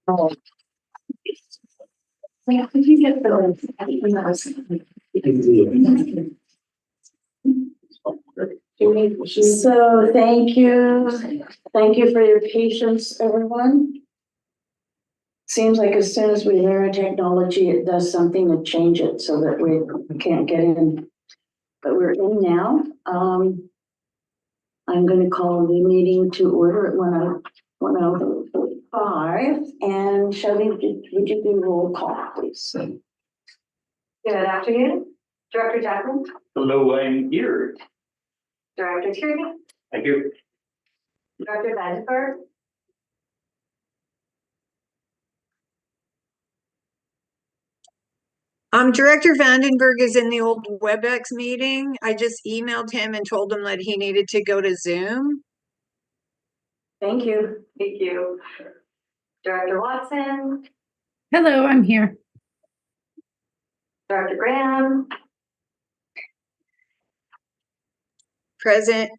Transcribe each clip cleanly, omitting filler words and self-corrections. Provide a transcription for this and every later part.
Oh. Yeah, could you get those? So thank you. Thank you for your patience, everyone. Seems like as soon as we learn technology, it does something to change it so that we can't get in. But we're in now. I'm going to call the meeting to order at 1:05. And Shelley, would you do roll call, please? Good afternoon, Director Jackman. Hello, I'm here. Director Tierney. Thank you. Director Vandenberg. Director Vandenberg is in the old WebEx meeting. I just emailed him and told him that he needed to go to Zoom. Thank you. Thank you. Director Watson. Hello, I'm here. Director Graham. Present.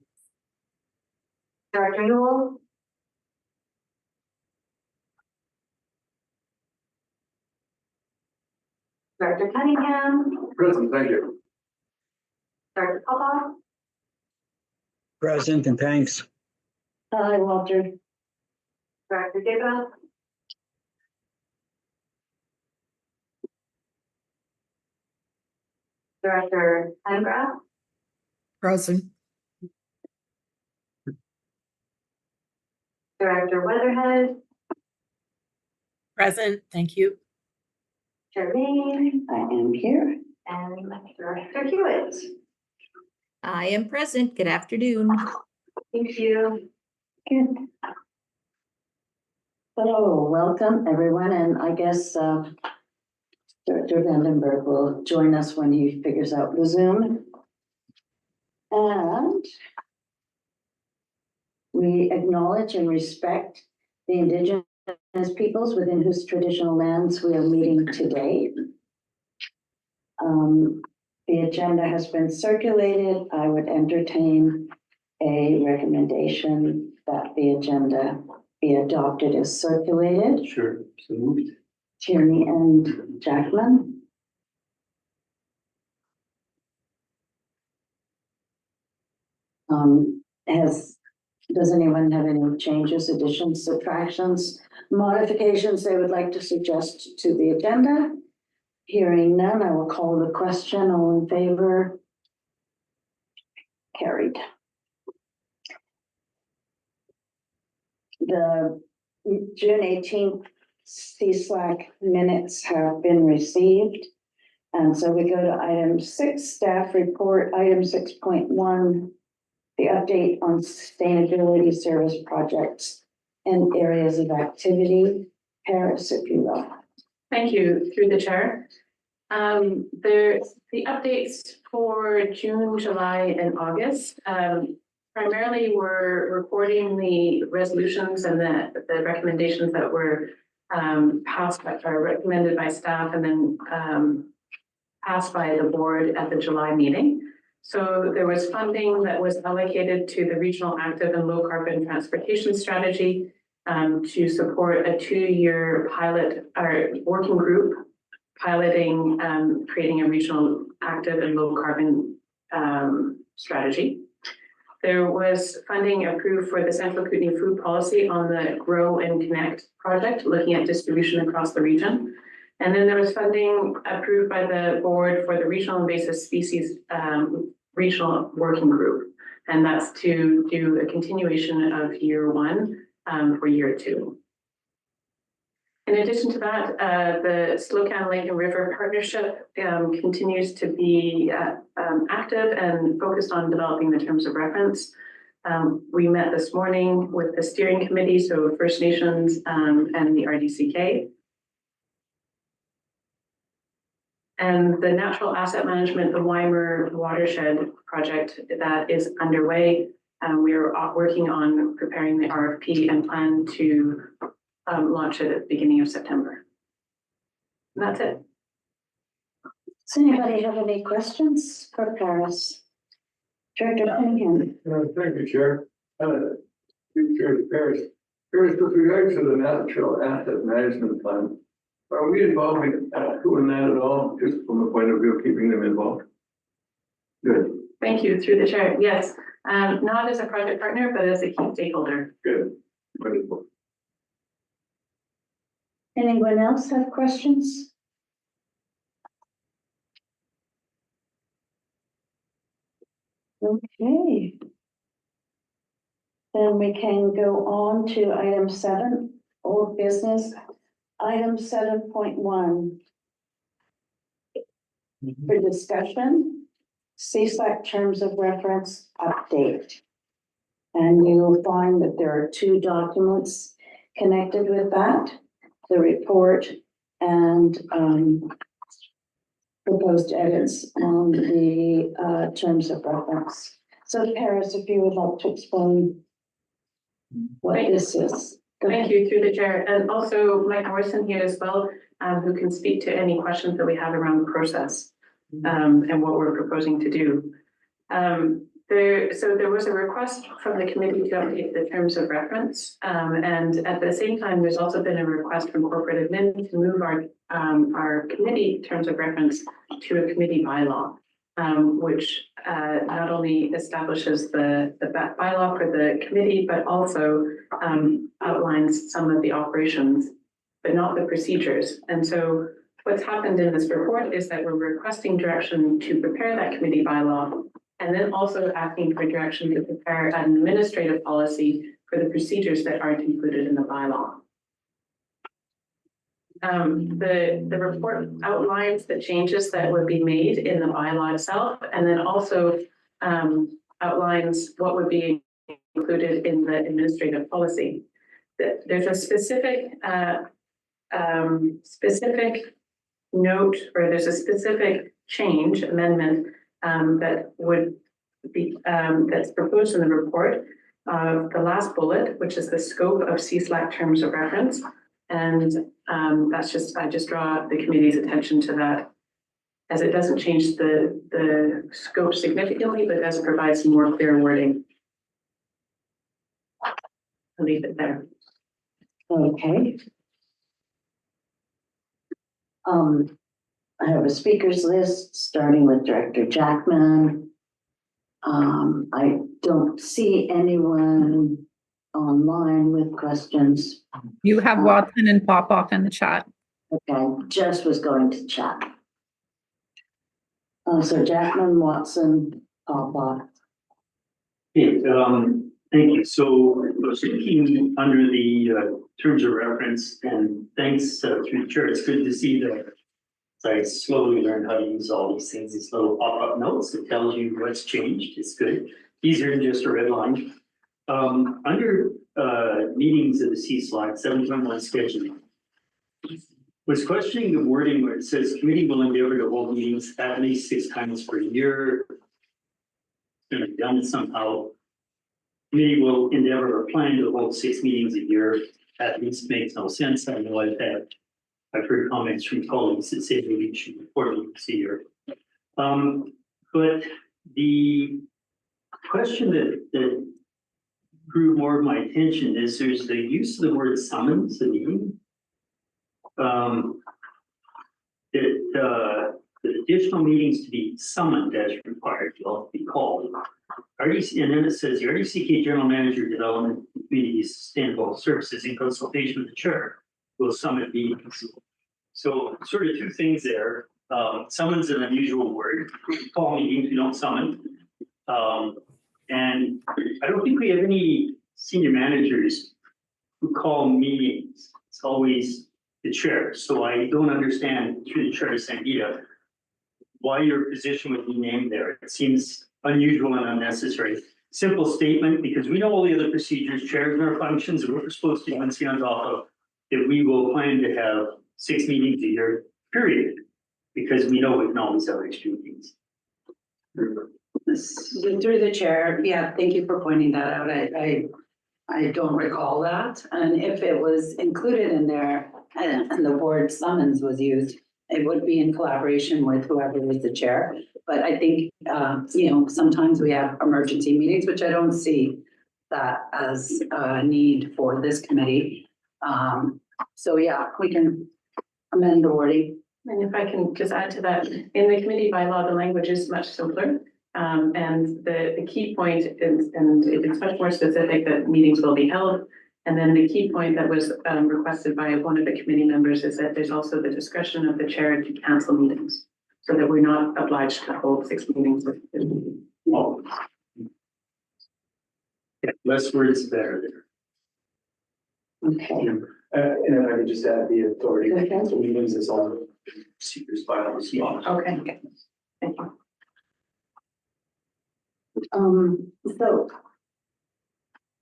Director Newell. Director Cunningham. Present, thank you. Director Popoff. Present, and thanks. Hi, Walter. Director Giga. Director Engra. Present. Director Weatherhead. Present, thank you. Jermaine. I am here. And Director Hewitt. I am present. Good afternoon. Thank you. Good. Hello, welcome everyone. And I guess Director Vandenberg will join us when he figures out the Zoom. And we acknowledge and respect the Indigenous peoples within whose traditional lands we are meeting today. The agenda has been circulated. I would entertain a recommendation that the agenda be adopted as circulated. Sure, so moved. Tierney and Jackman. Does anyone have any changes, additions, subtractions, modifications they would like to suggest to the agenda? Hearing none, I will call the question. All in favor? Carried. The June 18th CSLAC minutes have been received. And so we go to item 6, staff report, item 6.1, the update on sustainability service projects and areas of activity. Paris, if you will. Thank you, through the chair. There's the updates for June, July, and August. Primarily, we're reporting the resolutions and the recommendations that were passed by, or recommended by staff, and then passed by the board at the July meeting. So there was funding that was allocated to the Regional Active and Low Carbon Transportation Strategy to support a 2-year pilot or working group piloting creating a regional active and low carbon strategy. There was funding approved for the Central Kootenai Food Policy on the Grow and Connect project, looking at distribution across the region. And then there was funding approved by the board for the Regional Invasive Species Regional Working Group. And that's to do a continuation of year 1 for year 2. In addition to that, the Slocan Lake and River Partnership continues to be active and focused on developing the terms of reference. We met this morning with the steering committee, so First Nations and the RDCK. And the natural asset management, the Weimer watershed project that is underway. We are working on preparing the RFP and plan to launch it at the beginning of September. And that's it. Does anybody have any questions for Paris? Director Cunningham? Thank you, Chair. Chair Paris. Paris, with regards to the natural asset management plan, are we involving who in that at all, just from the point of view of keeping them involved? Good, Thank you, through the chair. Yes, not as a project partner, but as a key stakeholder. good, wonderful. Anyone else have questions? Okay. Then we can go on to item 7, old business. Item 7.1. For discussion, CSLAC terms of reference update. And you will find that there are 2 documents connected with that, the report and proposed edits on the terms of reference. So Paris, if you would like to explain what this is. Go Thank ahead. you, through the chair, and also Mike Morrison here as well, who can speak to any questions that we have around the process and what we're proposing to do. There was a request from the committee to update the terms of reference, and at the same time, there's also been a request from corporate admin to move our committee terms of reference to a committee bylaw, which not only establishes the bylaw for the committee, but also outlines some of the operations, but not the procedures. And so what's happened in this report is that we're requesting direction to prepare that committee bylaw, and then also asking for direction to prepare an administrative policy for the procedures that aren't included in the bylaw. The report outlines the changes that would be made in the bylaw itself, and then also outlines what would be included in the administrative policy. There's a specific note, or there's a specific change amendment that would be that's proposed in the report. The last bullet, which is the scope of CSLAC terms of reference. And I just draw the committee's attention to that, as it doesn't change the scope significantly, but does provide some more clear wording. I'll leave it there. Okay. I have a speakers list, starting with Director Jackman. I don't see anyone online with questions. You have Watson and Popoff in the chat. Okay, just was going to chat. So Jackman, Watson, Popoff. Hey, thank you. So I was looking under the terms of reference, and thanks through the chair. It's good to see that I slowly learned how to use all these things, these little pop-up notes that tells you what's changed. It's good. Easier than just a red line. Under meetings of the CSLAC 7.1 scheduling, was questioning the wording where it says committee will endeavor to hold meetings at least 6 times per year. It's going to be done somehow. Committee will endeavor or plan to hold 6 meetings a year. At least makes no sense. I know I've heard comments from colleagues that say we should report once a year. But the question that drew more of my attention is there's the use of the word summons a meeting. The additional meetings to be summoned as required will be called. RDC, and then it says the RDCK General Manager Development Community Sustainable Services in consultation with the chair will summon meetings. So sort of 2 things there. Summon's an unusual word. Call meetings, we don't summon. And I don't think we have any senior managers who call meetings. It's always the chair. So I don't understand, through the chair, Sangeeta, why your position would be named there. It seems unusual and unnecessary. Simple statement, because we know all the other procedures, chairs and our functions, and we're supposed to be on top of, that we will plan to have 6 meetings a year, period. Because we know we can always have extra meetings. Through the chair, yeah, thank you for pointing that out. I don't recall that. And if it was included in there and the word summons was used, it would be in collaboration with whoever was the chair. But I think, sometimes we have emergency meetings, which I don't see that as a need for this committee. So yeah, we can amend the wording. And if I can just add to that, in the committee bylaw, the language is much simpler. And the key point is, and it's much more specific, that meetings will be held. And then the key point that was requested by one of the committee members is that there's also the discretion of the chair to cancel meetings, so that we're not obliged to hold 6 meetings. Oh. Yeah, less words better there. Okay. And if I could just add the authority to Okay. cancel meetings is all seekers bylaws as well. Okay. Thank you. So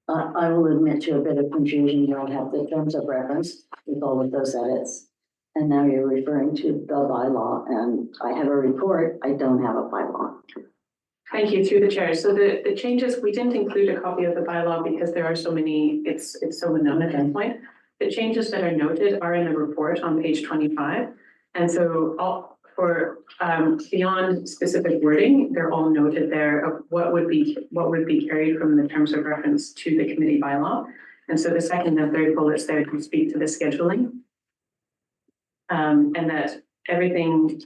I will admit to a bit of confusion. You don't have the terms of reference with all of those edits. And now you're referring to the bylaw, and I have a report. I don't have a bylaw. Thank you, through the chair. So the changes, we didn't include a copy of the bylaw because there are so many, it's so unknown at this point. The changes that are noted are in the report on page 25. And so all for beyond specific wording, they're all noted there of what would be carried from the terms of reference to the committee bylaw. And so the second and third bullets there can speak to the scheduling. And that everything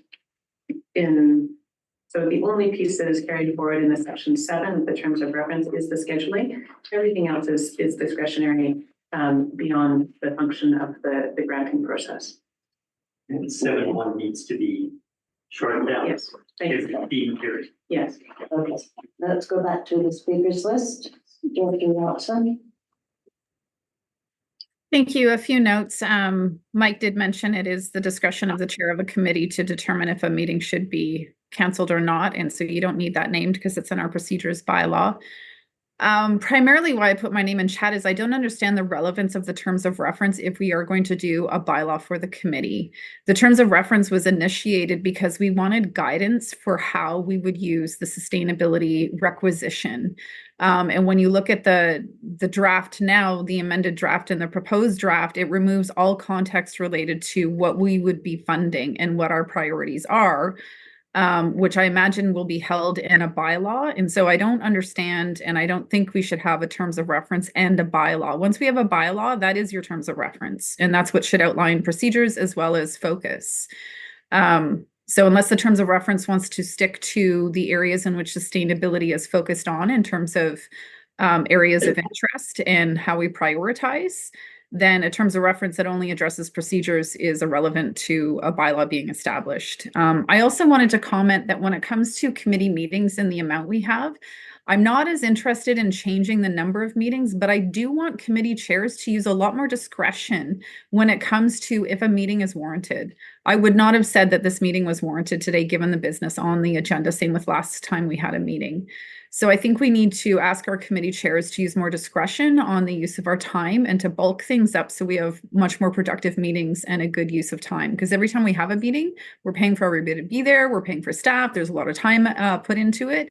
so the only piece that is carried forward in the section 7 of the terms of reference is the scheduling. Everything else is discretionary beyond the function of the granting process. And 7.1 needs to be shortened down. Yes, thank If you. it's being carried. Yes. Okay, let's go back to the speakers list. Director Watson. Thank you. A few notes. Mike did mention it is the discretion of the chair of a committee to determine if a meeting should be canceled or not. And so you don't need that named because it's in our procedures bylaw. Primarily why I put my name in chat is I don't understand the relevance of the terms of reference if we are going to do a bylaw for the committee. The terms of reference was initiated because we wanted guidance for how we would use the sustainability requisition. And when you look at the draft now, the amended draft and the proposed draft, it removes all context related to what we would be funding and what our priorities are. Which I imagine will be held in a bylaw. And so I don't understand, and I don't think we should have a terms of reference and a bylaw. Once we have a bylaw, that is your terms of reference. And that's what should outline procedures as well as focus. So unless the terms of reference wants to stick to the areas in which sustainability is focused on in terms of areas of interest and how we prioritize, then a terms of reference that only addresses procedures is irrelevant to a bylaw being established. I also wanted to comment that when it comes to committee meetings and the amount we have, I'm not as interested in changing the number of meetings, but I do want committee chairs to use a lot more discretion when it comes to if a meeting is warranted. I would not have said that this meeting was warranted today, given the business on the agenda, same with last time we had a meeting. So I think we need to ask our committee chairs to use more discretion on the use of our time and to bulk things up so we have much more productive meetings and a good use of time. Because every time we have a meeting, we're paying for everybody to be there, we're paying for staff, there's a lot of time put into it.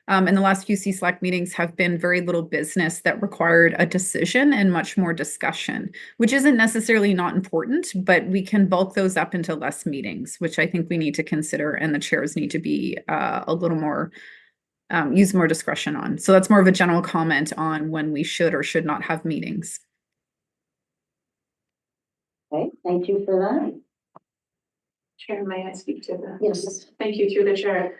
And the last few CSLAC meetings have been very little business that required a decision and much more discussion, which isn't necessarily not important, but we can bulk those up into less meetings, which I think we need to consider, and the chairs need to be a little more use more discretion on. So that's more of a general comment on when we should or should not have meetings. Okay, thank you for that. Chair, may I speak to the? Yes. Thank you, through the chair.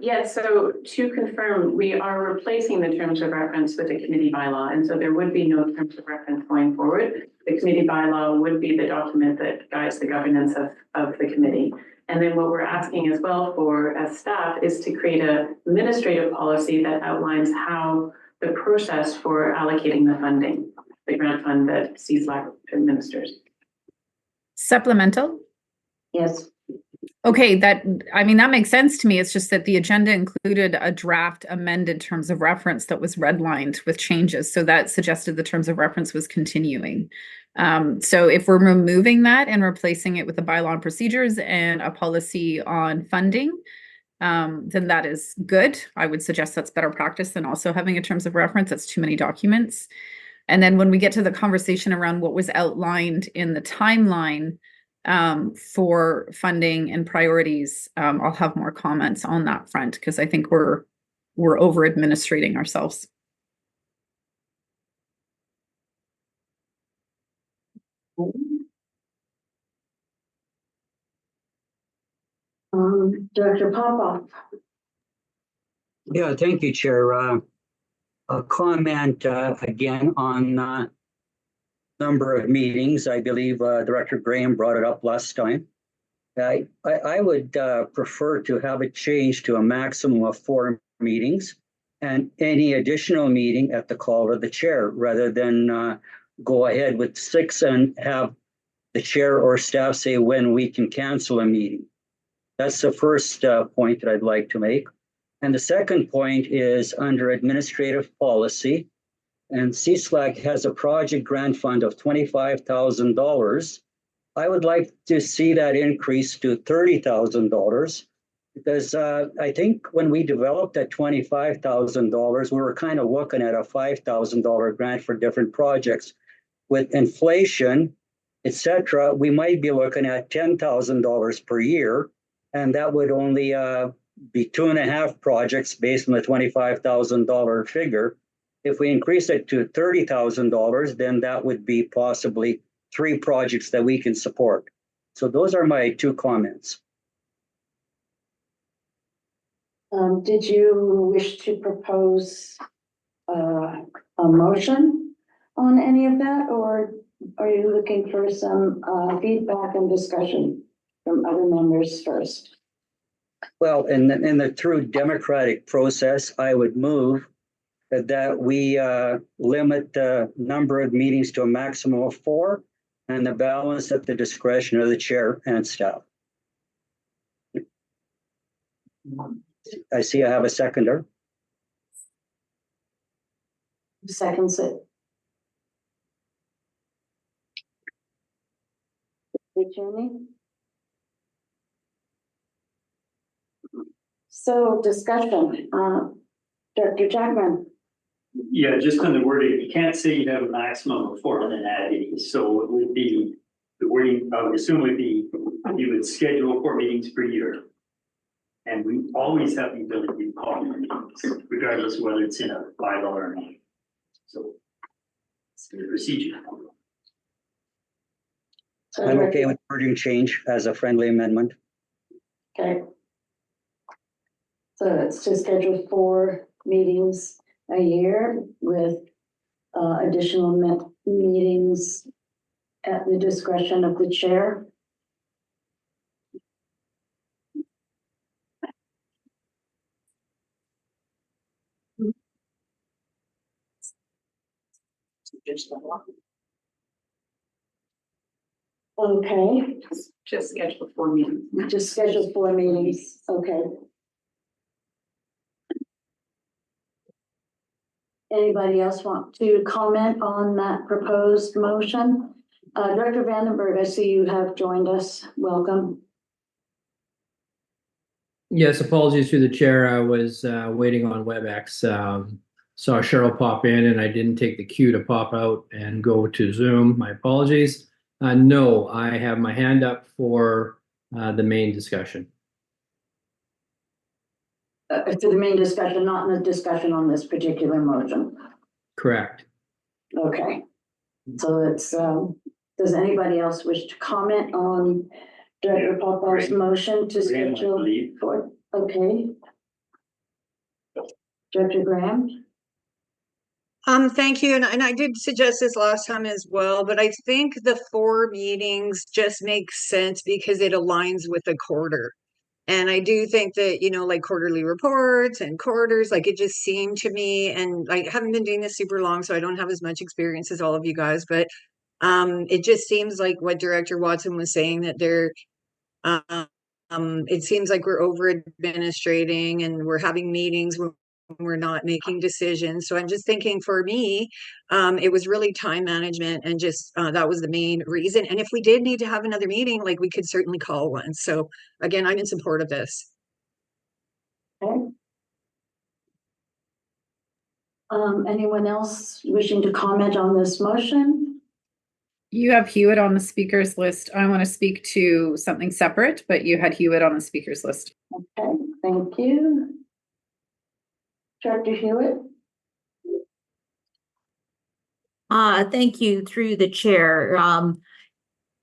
Yes, so to confirm, we are replacing the terms of reference with a committee bylaw. And so there would be no terms of reference going forward. The committee bylaw would be the document that guides the governance of the committee. And then what we're asking as well for as staff is to create an administrative policy that outlines how the process for allocating the funding, the grant fund that CSLAC administers. Supplemental? Yes. Okay, that makes sense to me. It's just that the agenda included a draft amended terms of reference that was redlined with changes. So that suggested the terms of reference was continuing. So if we're removing that and replacing it with a bylaw on procedures and a policy on funding, then that is good. I would suggest that's better practice than also having a terms of reference. That's too many documents. And then when we get to the conversation around what was outlined in the timeline for funding and priorities, I'll have more comments on that front because I think we're over administrating ourselves. Director Popoff. Yeah, thank you, Chair. A comment again on number of meetings. I believe Director Graham brought it up last time. I would prefer to have it changed to a maximum of 4 meetings and any additional meeting at the call of the chair rather than go ahead with 6 and have the chair or staff say when we can cancel a meeting. That's the first point that I'd like to make. And the second point is under administrative policy, and CSLAC has a project grant fund of $25,000. I would like to see that increase to $30,000 because I think when we developed that $25,000, we were kind of looking at a $5,000 grant for different projects. With inflation, etc., we might be looking at $10,000 per year, and that would only be 2.5 projects based on the $25,000 figure. If we increase it to $30,000, then that would be possibly 3 projects that we can support. So those are my 2 comments. Did you wish to propose a motion on any of that, or are you looking for some feedback and discussion from other members first? Well, in the true democratic process, I would move that we limit the number of meetings to a maximum of 4 and the balance at the discretion of the chair and staff. I see I have a seconder. Seconds it. Jamie? So discussion, Director Jackman. Yeah, just on the wording, you can't say you have a maximum of 4 and then add 80. So it would be, the wording, I would assume would be, you would schedule 4 meetings per year. And we always have the ability to call meetings, regardless of whether it's in a bylaw or not. So it's the procedure. So I'm okay with wording change as a friendly amendment. Okay. So it's to schedule 4 meetings a year with additional meetings at the discretion of the chair. Okay, Just schedule 4 meetings. just schedule 4 meetings, okay. Anybody else want to comment on that proposed motion? Director Vandenberg, I see you have joined us. Welcome. Yes, apologies to the chair. I was waiting on WebEx. Saw Cheryl pop in and I didn't take the cue to pop out and go to Zoom. My apologies. No, I have my hand up for the main discussion. To the main discussion, not in the discussion on this particular motion. Correct. Okay. So it's, does anybody else wish to comment on Director Popoff's motion to Graham, I schedule believe. for, okay. Director Graham? Thank you. And I did suggest this last time as well, but I think the 4 meetings just makes sense because it aligns with the quarter. And I do think that, you know, like quarterly reports and quarters, like it just seemed to me, and I haven't been doing this super long, so I don't have as much experience as all of you guys, but it just seems like what Director Watson was saying, that they're it seems like we're over administrating and we're having meetings when we're not making decisions. So I'm just thinking, for me, it was really time management, and just that was the main reason. And if we did need to have another meeting, like we could certainly call one. So again, I'm in support of this. Okay. Anyone else wishing to comment on this motion? You have Hewitt on the speakers list. I want to speak to something separate, but you had Hewitt on the speakers list. Okay, thank you. Director Hewitt? Thank you through the chair.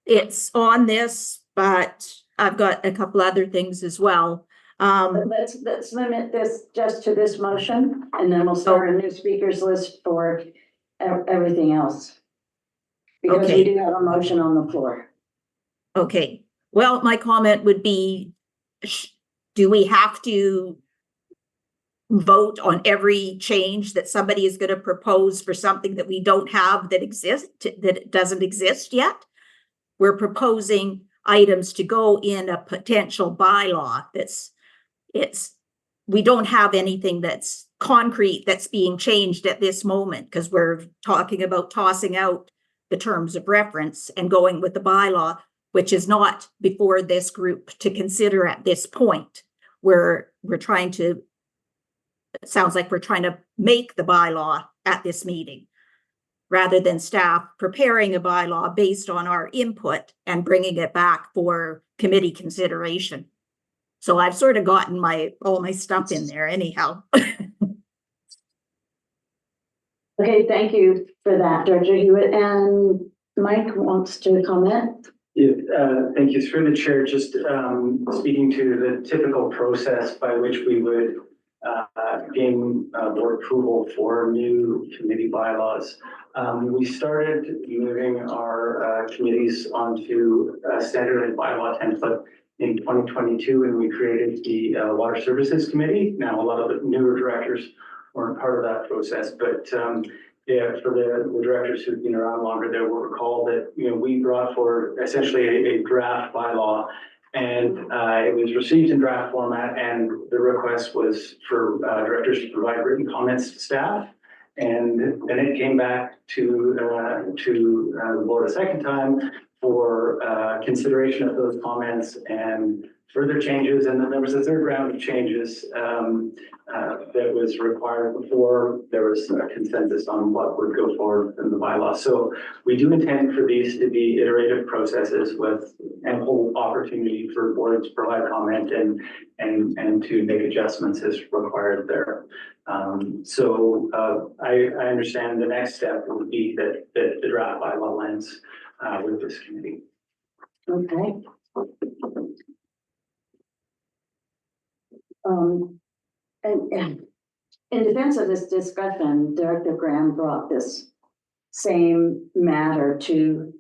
It's on this, but I've got a couple other things as well. Let's limit this just to this motion, and then we'll start a new speakers list for everything else. Because we Okay. do have a motion on the floor. Okay, well, my comment would be, do we have to vote on every change that somebody is going to propose for something that we don't have that doesn't exist yet? We're proposing items to go in a potential bylaw we don't have anything that's concrete that's being changed at this moment, because we're talking about tossing out the terms of reference and going with the bylaw, which is not before this group to consider at this point. It sounds like we're trying to make the bylaw at this meeting, rather than staff preparing a bylaw based on our input and bringing it back for committee consideration. So I've sort of gotten all my stuff in there anyhow. Okay, thank you for that, Director Hewitt. And Mike wants to comment. Yeah, thank you. Through the chair, just speaking to the typical process by which we would gain board approval for new committee bylaws. We started moving our committees onto a standard bylaw template in 2022, and we created the Water Services Committee. Now, a lot of the newer directors weren't part of that process, but yeah, for the directors who've been around longer, they will recall that we brought forward essentially a draft bylaw, and it was received in draft format, and the request was for directors to provide written comments to staff. And then it came back to the board a second time for consideration of those comments and further changes. And then there was a third round of changes that was required before there was a consensus on what would go forward in the bylaw. So we do intend for these to be iterative processes with ample opportunity for boards to provide comment and to make adjustments as required there. I understand the next step would be that the draft bylaw lands with this committee. Okay. And in defense of this discussion, Director Graham brought this same matter to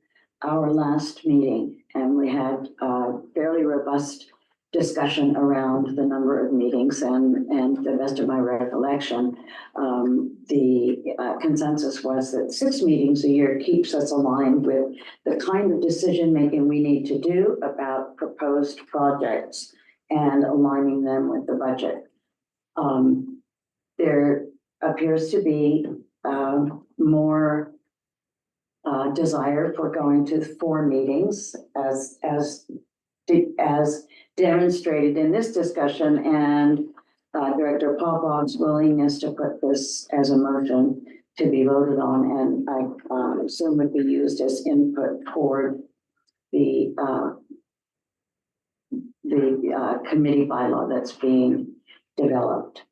our last meeting, and we had a fairly robust discussion around the number of meetings, and the best of my recollection, the consensus was that 6 meetings a year keeps us aligned with the kind of decision making we need to do about proposed projects and aligning them with the budget. There appears to be more desire for going to 4 meetings as demonstrated in this discussion, and Director Popov's willingness to put this as a motion to be voted on, and I assume would be used as input toward the committee bylaw that's being developed.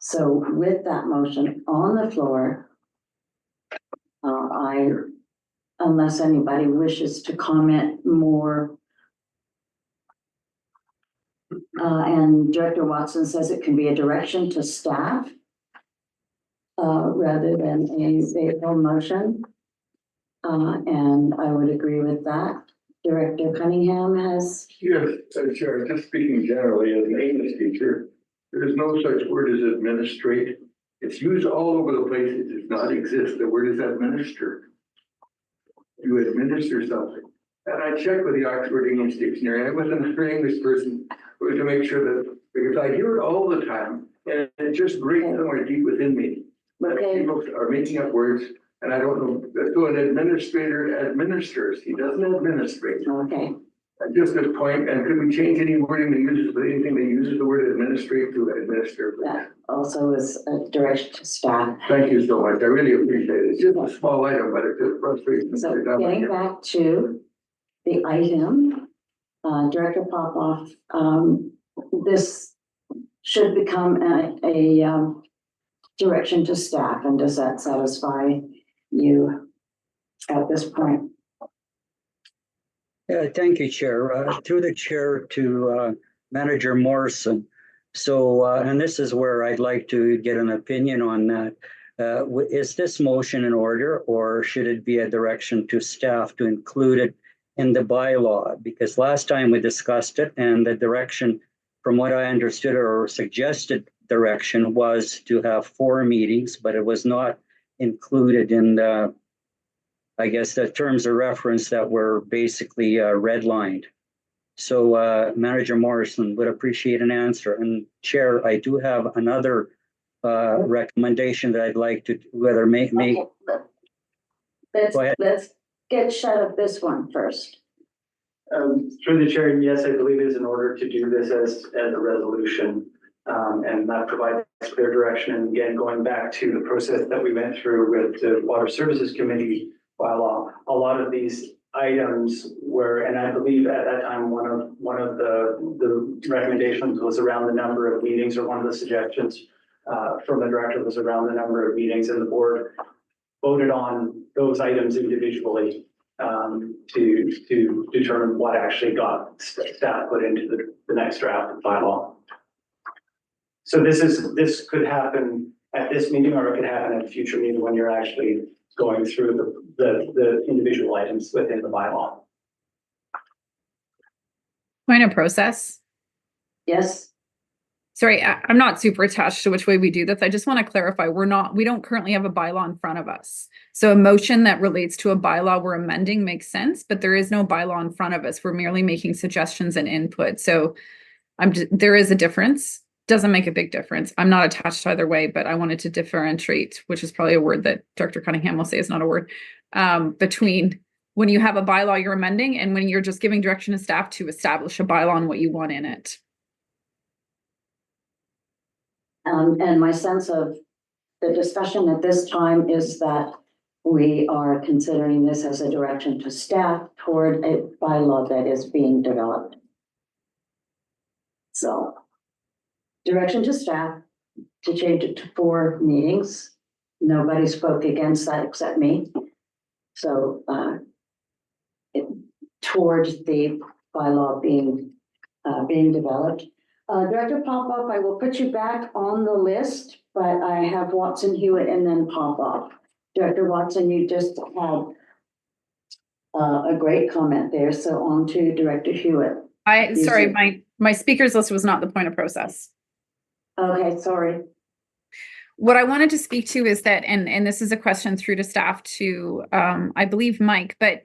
So with that motion on the floor, unless anybody wishes to comment more, and Director Watson says it can be a direction to staff rather than a full motion. And I would agree with that. Director Cunningham has. Yes, Chair, just speaking generally as an English teacher, there is no such word as administrate. It's used all over the place. It does not exist. The word is administer. You administer something. And I checked with the Oxford English Dictionary. I wasn't an English person, but to make sure that, because I hear it all the time, and it just grates somewhere deep within me. Okay. People are making up words, and I don't know. So an administrator administers. He doesn't administrate. Okay. At just this point, and could we change any wording that uses, anything that uses the word administrate to administer? please? That also is a direction to staff. Thank you so much. I really appreciate it. It's just a small item, but it's just frustrating. So getting back to the item, Director Popoff, this should become a direction to staff, and does that satisfy you at this point? Thank you, Chair. Through the chair to Manager Morrison. So, and this is where I'd like to get an opinion on that. Is this motion in order, or should it be a direction to staff to include it in the bylaw? Because last time we discussed it, and the direction, from what I understood or suggested direction, was to have 4 meetings, but it was not included in the, I guess, the terms of reference that were basically redlined. So Manager Morrison would appreciate an answer. And Chair, I do have another recommendation that I'd like to whether make. Okay, Go ahead. let's get shut of this one first. Through the chair, yes, I believe it is in order to do this as a resolution. And that provides clear direction. And again, going back to the process that we went through with the Water Services Committee bylaw, a lot of these items were, and I believe at that time, one of the recommendations was around the number of meetings, or one of the suggestions from the director was around the number of meetings, and the board voted on those items individually to determine what actually got staff put into the next draft of bylaw. So this could happen at this meeting, or it could happen at a future meeting when you're actually going through the individual items within the bylaw. Point of process. Yes, Sorry, I'm not super attached to which way we do this. I just want to clarify, we don't currently have a bylaw in front of us. So a motion that relates to a bylaw we're amending makes sense, but there is no bylaw in front of us. We're merely making suggestions and input. So there is a difference. Doesn't make a big difference. I'm not attached to either way, but I wanted to differentiate, which is probably a word that Dr. Cunningham will say is not a word, between when you have a bylaw you're amending and when you're just giving direction to staff to establish a bylaw and what you want in it. and my sense of the discussion at this time is that we are considering this as a direction to staff toward a bylaw that is being developed. So, direction to staff to change it to 4 meetings. Nobody spoke against that except me. So, towards the bylaw being developed. Director Popoff, I will put you back on the list, but I have Watson, Hewitt, and then Popoff. Director Watson, you just had a great comment there. So on to Director Hewitt. Sorry, my speakers list was not the point of process. Okay, sorry. What I wanted to speak to is that, and this is a question through to staff to, I believe Mike, but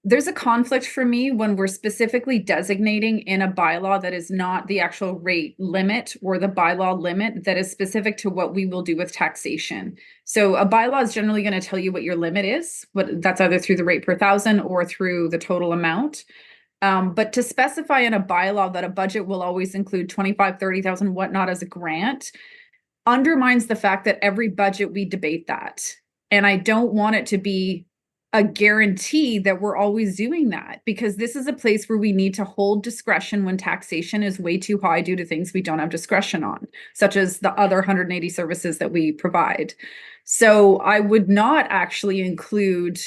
there's a conflict for me when we're specifically designating in a bylaw that is not the actual rate limit or the bylaw limit that is specific to what we will do with taxation. So a bylaw is generally going to tell you what your limit is, but that's either through the rate per thousand or through the total amount. But to specify in a bylaw that a budget will always include 25, 30,000, whatnot as a grant undermines the fact that every budget we debate that. And I don't want it to be a guarantee that we're always doing that, because this is a place where we need to hold discretion when taxation is way too high due to things we don't have discretion on, such as the other 180 services that we provide. So I would not actually include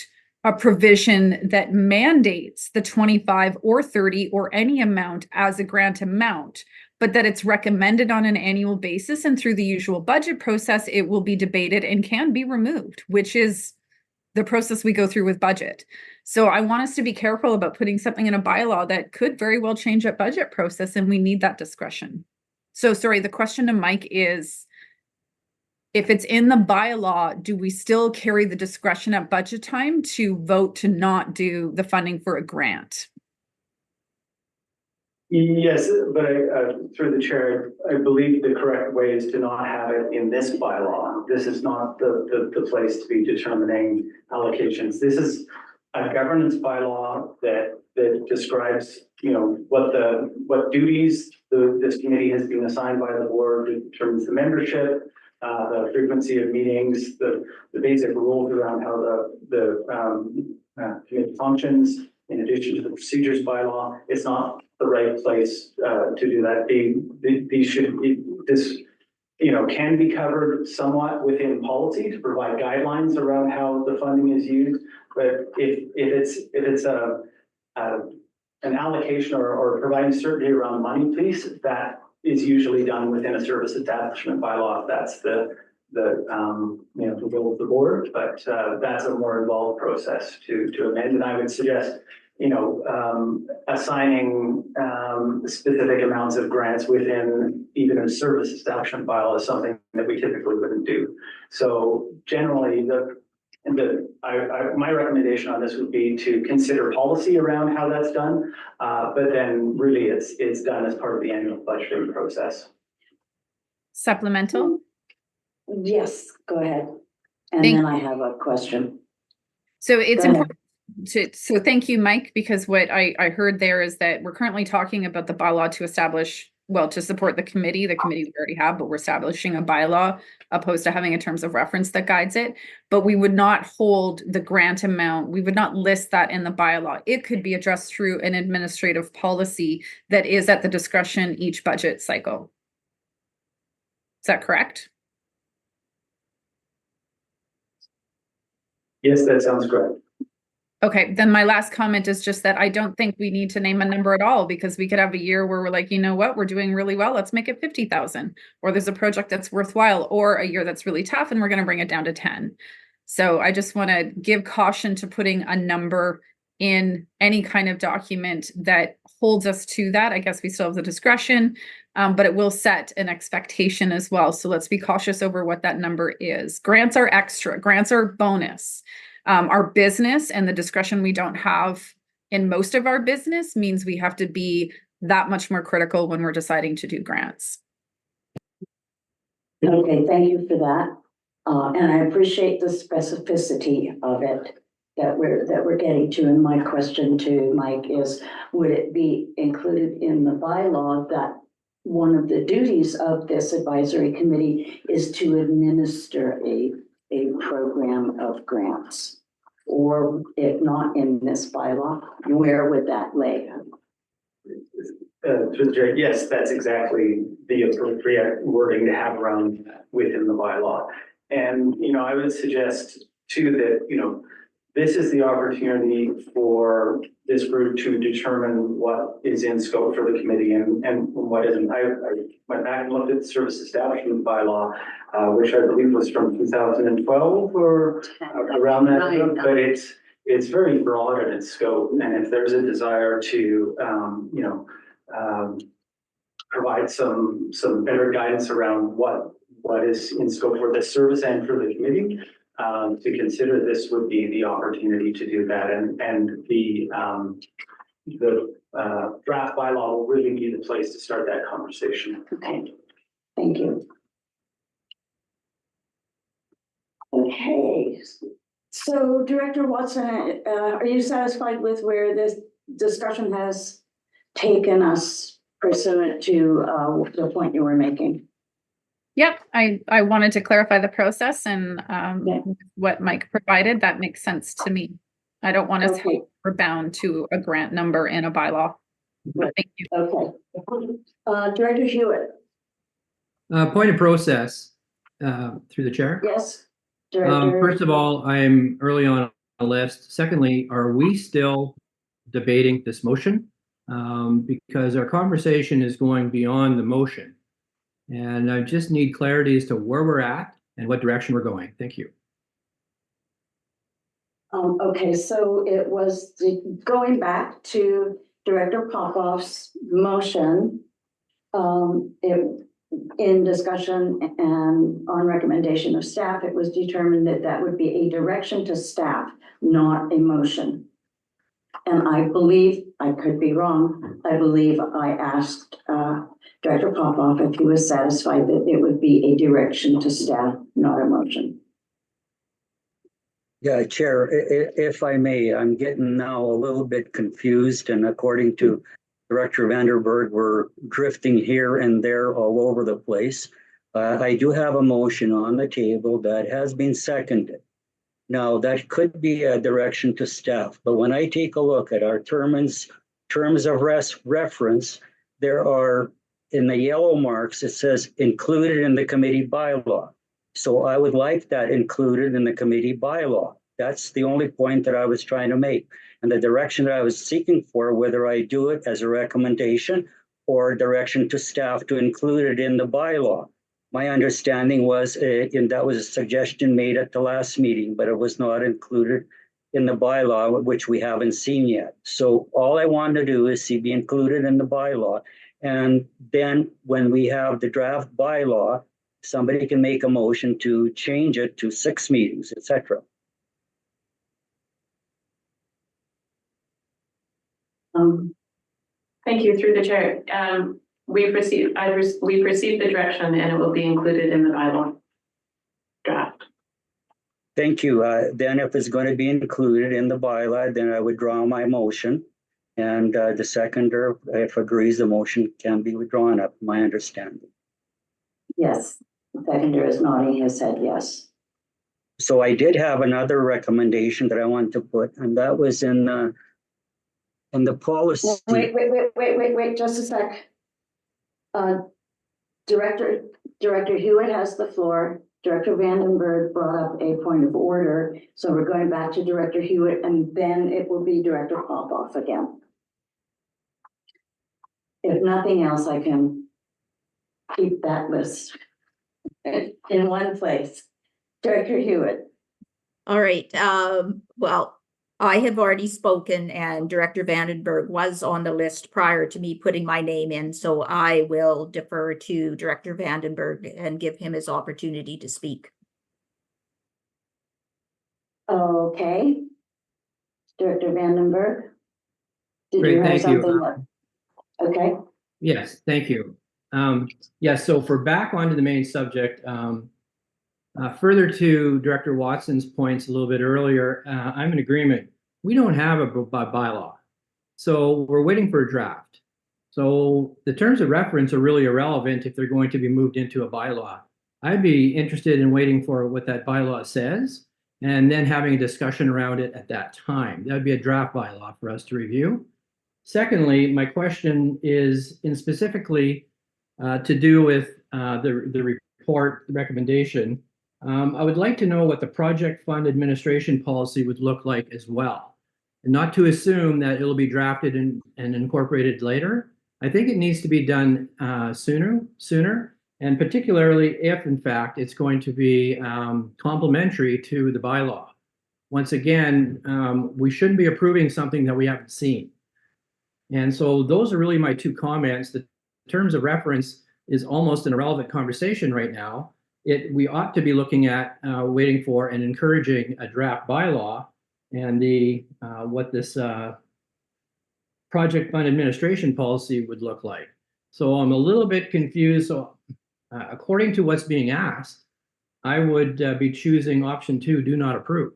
a provision that mandates the 25 or 30 or any amount as a grant amount, but that it's recommended on an annual basis, and through the usual budget process, it will be debated and can be removed, which is the process we go through with budget. So I want us to be careful about putting something in a bylaw that could very well change that budget process, and we need that discretion. So sorry, the question to Mike is, if it's in the bylaw, do we still carry the discretion at budget time to vote to not do the funding for a grant? Yes, but through the chair, I believe the correct way is to not have it in this bylaw. This is not the place to be determining allocations. This is a governance bylaw that describes, what duties this committee has been assigned by the board in terms of the membership, the frequency of meetings, the basic rules around how the committee functions, in addition to the procedures bylaw. It's not the right place to do that. This can be covered somewhat within policy to provide guidelines around how the funding is used. But if it's an allocation or providing certainty around money piece, that is usually done within a service establishment bylaw. That's the will of the board, but that's a more involved process to amend. And I would suggest, assigning specific amounts of grants within even a service establishment bylaw is something that we typically wouldn't do. So generally, my recommendation on this would be to consider policy around how that's done, but then really it's done as part of the annual budgeting process. Supplemental? Yes, go ahead. And Thank then I have a question. So it's Go ahead. important so thank you, Mike, because what I heard there is that we're currently talking about the bylaw to establish, to support the committee we already have, but we're establishing a bylaw opposed to having a terms of reference that guides it. But we would not hold the grant amount. We would not list that in the bylaw. It could be addressed through an administrative policy that is at the discretion each budget cycle. Is that correct? Yes, that sounds correct. Okay, then my last comment is just that I don't think we need to name a number at all, because we could have a year where we're like, you know what, we're doing really well, let's make it 50,000, or there's a project that's worthwhile, or a year that's really tough and we're going to bring it down to 10. So I just want to give caution to putting a number in any kind of document that holds us to that. I guess we still have the discretion, but it will set an expectation as well. So let's be cautious over what that number is. Grants are extra, grants are bonus. Our business and the discretion we don't have in most of our business means we have to be that much more critical when we're deciding to do grants. Okay, thank you for that. And I appreciate the specificity of it that we're getting to. And my question to Mike is, would it be included in the bylaw that one of the duties of this advisory committee is to administer a program of grants? Or if not in this bylaw, where would that lay? Through the chair, yes, that's exactly the appropriate wording to have around within the bylaw. And, I would suggest too that, this is the opportunity for this group to determine what is in scope for the committee and what isn't. I went back and looked at the service establishment bylaw, which I believe was from 2012 or around that, but it's very broad in its scope. And if there's a desire to, provide some better guidance around what is in scope for the service and for the committee, to consider, this would be the opportunity to do that. And the draft bylaw will really be the place to start that conversation. Okay, thank you. Okay, so Director Watson, are you satisfied with where this discussion has taken us pursuant to the point you were making? Yep, I wanted to clarify the process, and what Mike provided, that makes sense to me. I don't want us to we're bound to a grant number in a bylaw. But thank you. Okay. Director Hewitt. Point of process, through the chair. Yes. Director. First of all, I'm early on the list. Secondly, are we still debating this motion? Because our conversation is going beyond the motion. And I just need clarity as to where we're at and what direction we're going. Thank you. Okay, so it was going back to Director Popoff's motion. In discussion and on recommendation of staff, it was determined that that would be a direction to staff, not a motion. And I believe, I could be wrong, I believe I asked Director Popoff if he was satisfied that it would be a direction to staff, not a motion. Yeah, Chair, if I may, I'm getting now a little bit confused, and according to Director Vanderberg, we're drifting here and there all over the place. I do have a motion on the table that has been seconded. Now, that could be a direction to staff, but when I take a look at our terms of reference, there are, in the yellow marks, it says included in the committee bylaw. So I would like that included in the committee bylaw. That's the only point that I was trying to make. And the direction that I was seeking for, whether I do it as a recommendation or direction to staff to include it in the bylaw. My understanding was, and that was a suggestion made at the last meeting, but it was not included in the bylaw, which we haven't seen yet. So all I want to do is see be included in the bylaw. And then when we have the draft bylaw, somebody can make a motion to change it to 6 meetings, etc. Thank you, through the chair. We've received the direction and it will be included in the bylaw draft. Thank you. Then if it's going to be included in the bylaw, then I withdraw my motion. And the seconder, if agrees, the motion can be withdrawn, up my understanding. Yes, the seconder is nodding his head yes. So I did have another recommendation that I wanted to put, and that was in the policy. Wait, just a sec. Director Hewitt has the floor. Director Vandenberg brought up a point of order. So we're going back to Director Hewitt and then it will be Director Popoff again. If nothing else, I can keep that list in one place. Director Hewitt. All right, well, I have already spoken and Director Vandenberg was on the list prior to me putting my name in, so I will defer to Director Vandenberg and give him his opportunity to speak. Okay. Director Vandenberg. Did Great, you have thank you. something? Okay. Yes, thank you. Yes, so for back onto the main subject, further to Director Watson's points a little bit earlier, I'm in agreement. We don't have a bylaw, so we're waiting for a draft. So the terms of reference are really irrelevant if they're going to be moved into a bylaw. I'd be interested in waiting for what that bylaw says and then having a discussion around it at that time. That'd be a draft bylaw for us to review. Secondly, my question is specifically to do with the report, the recommendation. I would like to know what the project fund administration policy would look like as well. And not to assume that it'll be drafted and incorporated later. I think it needs to be done sooner, and particularly if, in fact, it's going to be complementary to the bylaw. Once again, we shouldn't be approving something that we haven't seen. And so those are really my two comments. The terms of reference is almost an irrelevant conversation right now. We ought to be looking at waiting for and encouraging a draft bylaw and what this project fund administration policy would look like. So I'm a little bit confused. So according to what's being asked, I would be choosing option 2, do not approve,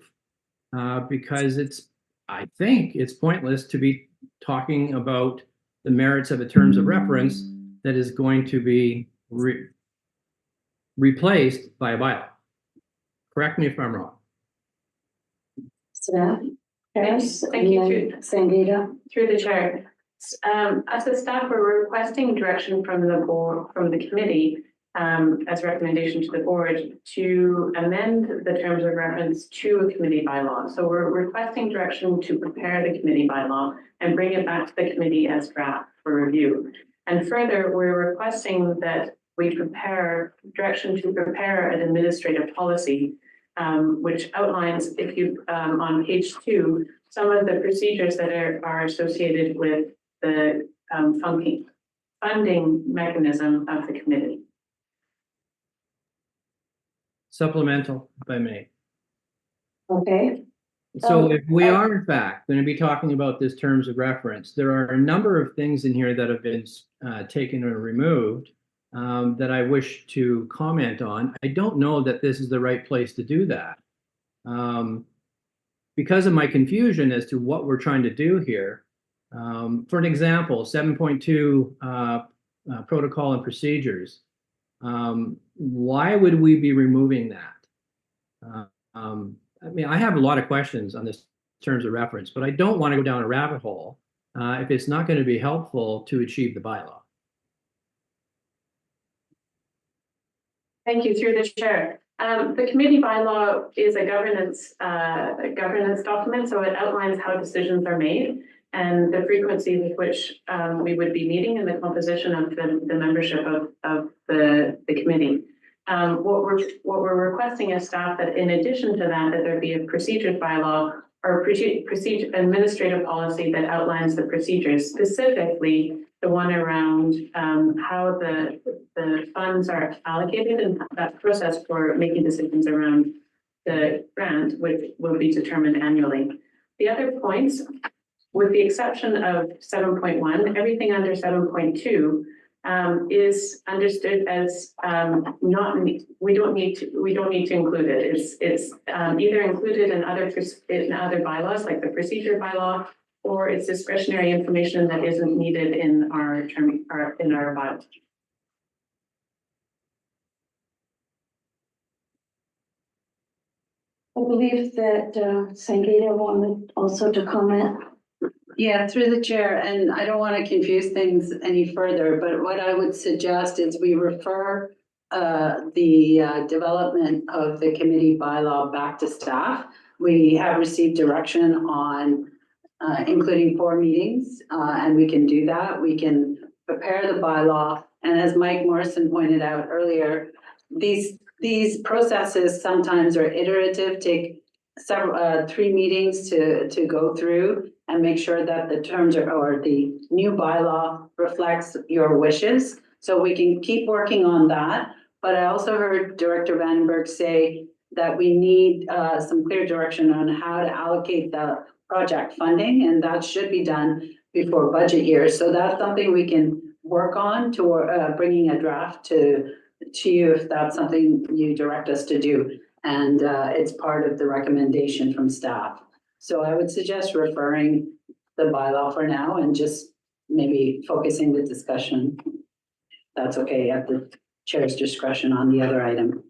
because I think it's pointless to be talking about the merits of a terms of reference that is going to be replaced by a bylaw. Correct me if I'm wrong. Staff. Harris, Thank you. and then Sangeeta. Through the chair. As a staff, we're requesting direction from the board, from the committee, as a recommendation to the board to amend the terms of reference to a committee bylaw. So we're requesting direction to prepare the committee bylaw and bring it back to the committee as draft for review. And further, we're requesting that we prepare direction to prepare an administrative policy, which outlines, if you on page 2, some of the procedures that are associated with the funding mechanism of the committee. Supplemental, if I may. Okay. So if we are in fact going to be talking about this terms of reference, there are a number of things in here that have been taken or removed that I wish to comment on. I don't know that this is the right place to do that. because of my confusion as to what we're trying to do here, for an example, 7.2 protocol and procedures, why would we be removing that? I mean, I have a lot of questions on this terms of reference, but I don't want to go down a rabbit hole if it's not going to be helpful to achieve the bylaw. Thank you, through the chair. The committee bylaw is a governance document, so it outlines how decisions are made and the frequency with which we would be meeting and the composition of the membership of the committee. What we're requesting as staff that in addition to that there be a procedures bylaw or procedure administrative policy that outlines the procedures, specifically the one around how the funds are allocated and that process for making decisions around the grant, which will be determined annually. The other points, with the exception of 7.1, everything under 7.2 is understood as we don't need to include it. It's either included in other bylaws like the procedure bylaw, or it's discretionary information that isn't needed in our bylaw. I believe that Sangeeta wanted also to comment. Yeah, through the chair, and I don't want to confuse things any further, but what I would suggest is we refer the development of the committee bylaw back to staff. We have received direction on including 4 meetings, and we can do that. We can prepare the bylaw, and as Mike Morrison pointed out earlier, these processes sometimes are iterative, take several 3 meetings to go through and make sure that the terms or the new bylaw reflects your wishes. So we can keep working on that. But I also heard Director Vandenberg say that we need some clear direction on how to allocate the project funding, and that should be done before budget year. So that's something we can work on to bringing a draft to you if that's something you direct us to do. And it's part of the recommendation from staff. So I would suggest referring the bylaw for now and just maybe focusing the discussion. That's okay at the chair's discretion on the other item.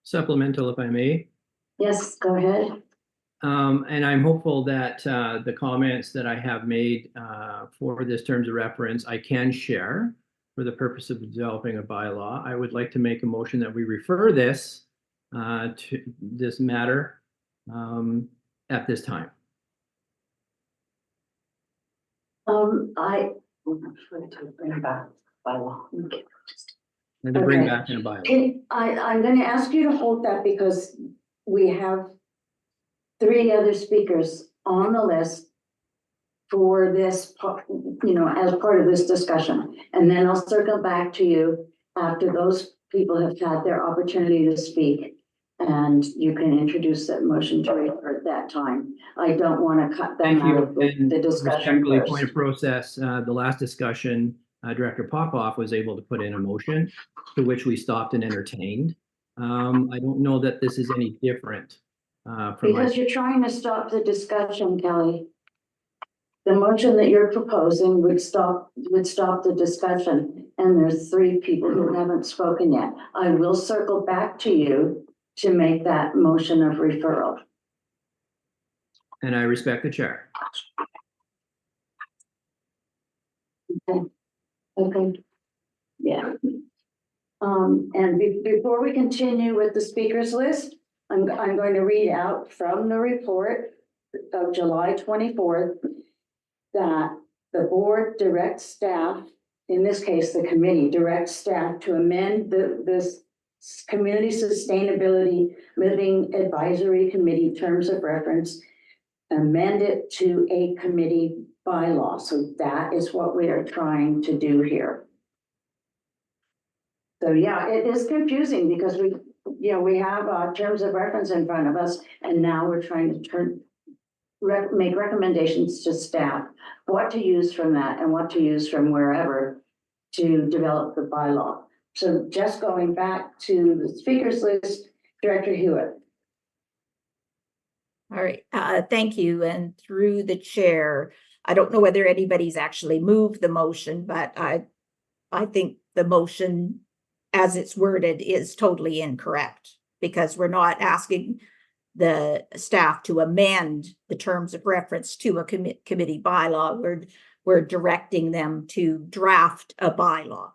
Supplemental, if I may. Yes, go ahead. And I'm hopeful that the comments that I have made for this terms of reference, I can share for the purpose of developing a bylaw. I would like to make a motion that we refer this to this matter at this time. I Bring back bylaw. And to bring Okay. back in a bylaw. I'm going to ask you to hold that because we have 3 other speakers on the list for this, as part of this discussion. And then I'll circle back to you after those people have had their opportunity to speak. And you can introduce that motion to refer at that time. I don't want to cut them Thank you. out of the discussion Respectfully, first. point of process, the last discussion, Director Popoff was able to put in a motion to which we stopped and entertained. I don't know that this is any different. Because you're trying to stop the discussion, Kelly. The motion that you're proposing would stop the discussion, and there's 3 people who haven't spoken yet. I will circle back to you to make that motion of referral. And I respect the chair. Okay. Yeah. And before we continue with the speakers list, I'm going to read out from the report of July 24th that the board directs staff, in this case, the committee directs staff to amend this Community Sustainability Living Advisory Committee terms of reference, amend it to a committee bylaw. So that is what we are trying to do here. So yeah, it is confusing because we have terms of reference in front of us, and now we're trying to make recommendations to staff what to use from that and what to use from wherever to develop the bylaw. So just going back to the speakers list, Director Hewitt. All right, thank you. And through the chair, I don't know whether anybody's actually moved the motion, but I think the motion as it's worded is totally incorrect because we're not asking the staff to amend the terms of reference to a committee bylaw. We're directing them to draft a bylaw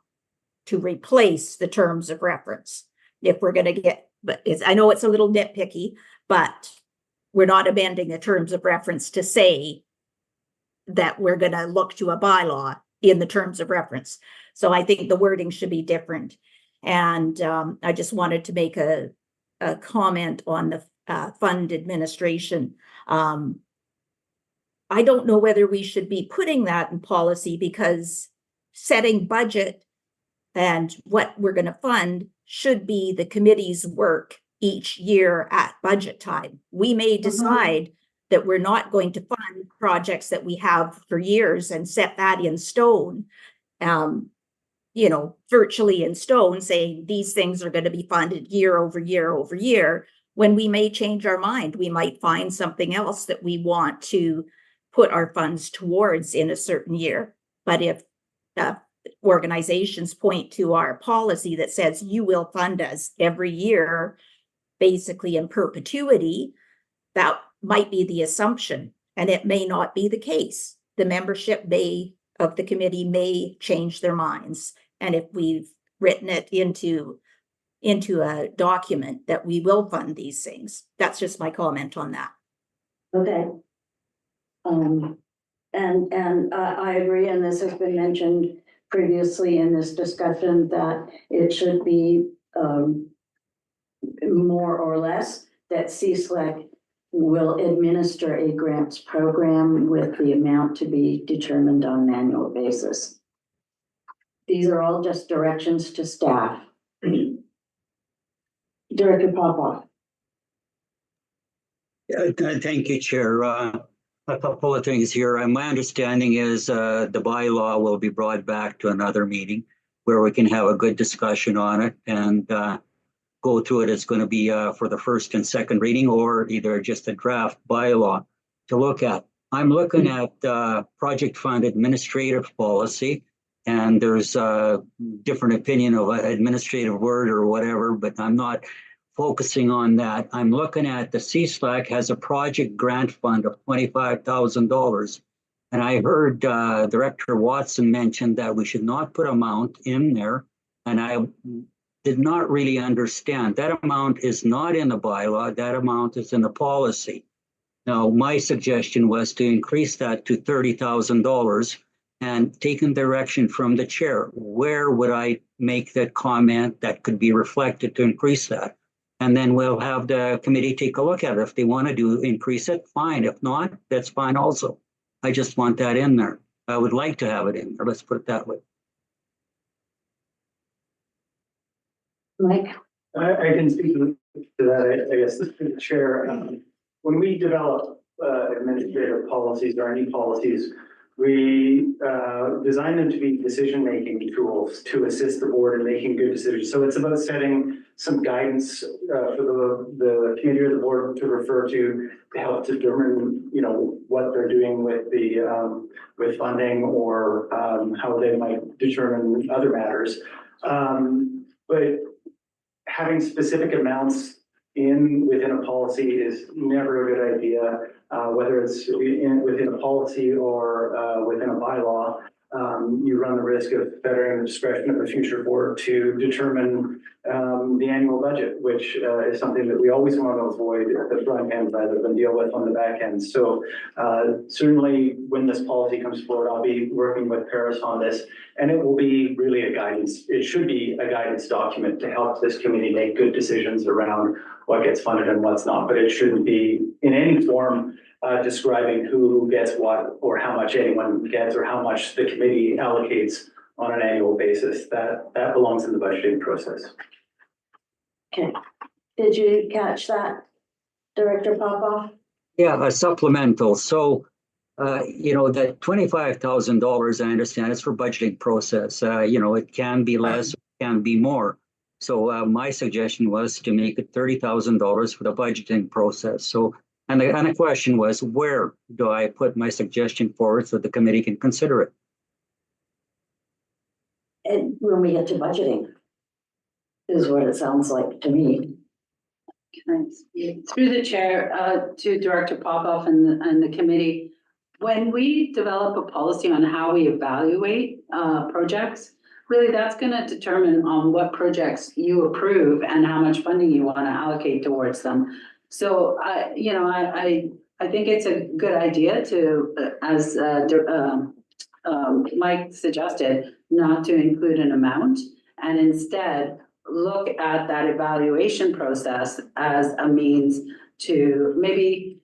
to replace the terms of reference. If we're going to get, but I know it's a little nitpicky, but we're not amending the terms of reference to say that we're going to look to a bylaw in the terms of reference. So I think the wording should be different. And I just wanted to make a comment on the fund administration. I don't know whether we should be putting that in policy because setting budget and what we're going to fund should be the committee's work each year at budget time. We may decide that we're not going to fund projects that we have for years and set that in stone, virtually in stone, saying these things are going to be funded year over year over year, when we may change our mind. We might find something else that we want to put our funds towards in a certain year. But if organizations point to our policy that says you will fund us every year, basically in perpetuity, that might be the assumption, and it may not be the case. The membership of the committee may change their minds. And if we've written it into a document that we will fund these things, that's just my comment on that. Okay. And I agree, and this has been mentioned previously in this discussion, that it should be more or less that CSLAC will administer a grants program with the amount to be determined on an annual basis. These are all just directions to staff. Director Popoff. Thank you, Chair. A couple of things here. My understanding is the bylaw will be brought back to another meeting where we can have a good discussion on it and go through it. It's going to be for the first and second reading, or either just a draft bylaw to look at. I'm looking at project fund administrative policy, and there's a different opinion of an administrative word or whatever, but I'm not focusing on that. I'm looking at the CSLAC has a project grant fund of $25,000. And I heard Director Watson mention that we should not put amount in there. And I did not really understand. That amount is not in the bylaw. That amount is in the policy. Now, my suggestion was to increase that to $30,000 and taking direction from the chair. Where would I make that comment that could be reflected to increase that? And then we'll have the committee take a look at it. If they want to increase it, fine. If not, that's fine also. I just want that in there. I would like to have it in there. Let's put it that way. Mike? I can speak to that, I guess, the chair. When we develop administrative policies or any policies, we design them to be decision-making tools to assist the board in making good decisions. So it's about setting some guidance for the committee or the board to refer to help determine, what they're doing with the with funding or how they might determine other matters. But having specific amounts within a policy is never a good idea, whether it's within a policy or within a bylaw. You run the risk of bettering the discretion of the future board to determine the annual budget, which is something that we always want to avoid at the front end rather than deal with on the back end. So certainly when this policy comes forward, I'll be working with Paris on this, and it will be really a guidance. It should be a guidance document to help this committee make good decisions around what gets funded and what's not, but it shouldn't be in any form describing who gets what or how much anyone gets or how much the committee allocates on an annual basis. That belongs in the budgeting process. Okay. Did you catch that, Director Popoff? Yeah, a supplemental. So, the $25,000, I understand it's for budgeting process. It can be less, it can be more. So my suggestion was to make it $30,000 for the budgeting process. So And the question was, where do I put my suggestion forward so the committee can consider it? And when we get to budgeting, is what it sounds like to me. Through the chair, to Director Popoff and the committee, when we develop a policy on how we evaluate projects, really that's gonna determine on what projects you approve and how much funding you wanna allocate towards them. So I think it's a good idea to, as Mike suggested, not to include an amount and instead look at that evaluation process as a means to maybe,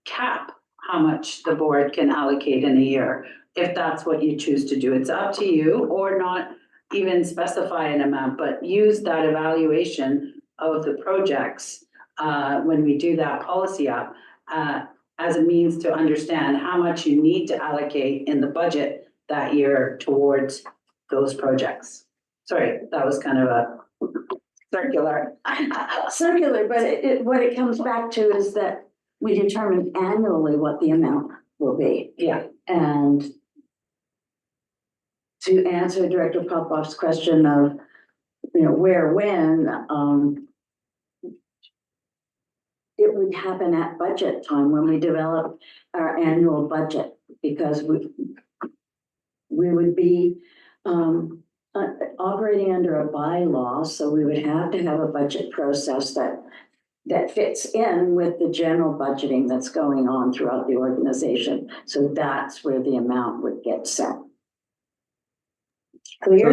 cap how much the board can allocate in a year, if that's what you choose to do. It's up to you, or not even specify an amount, but use that evaluation of the projects when we do that policy up as a means to understand how much you need to allocate in the budget that year towards those projects. Sorry, that was kind of a circular. Circular, but what it comes back to is that we determine annually what the amount will be. Yeah. And to answer Director Popoff's question of, where, when, it would happen at budget time when we develop our annual budget, because we would be operating under a bylaw, so we would have to have a budget process that fits in with the general budgeting that's going on throughout the organization. So that's where the amount would get set. Clear?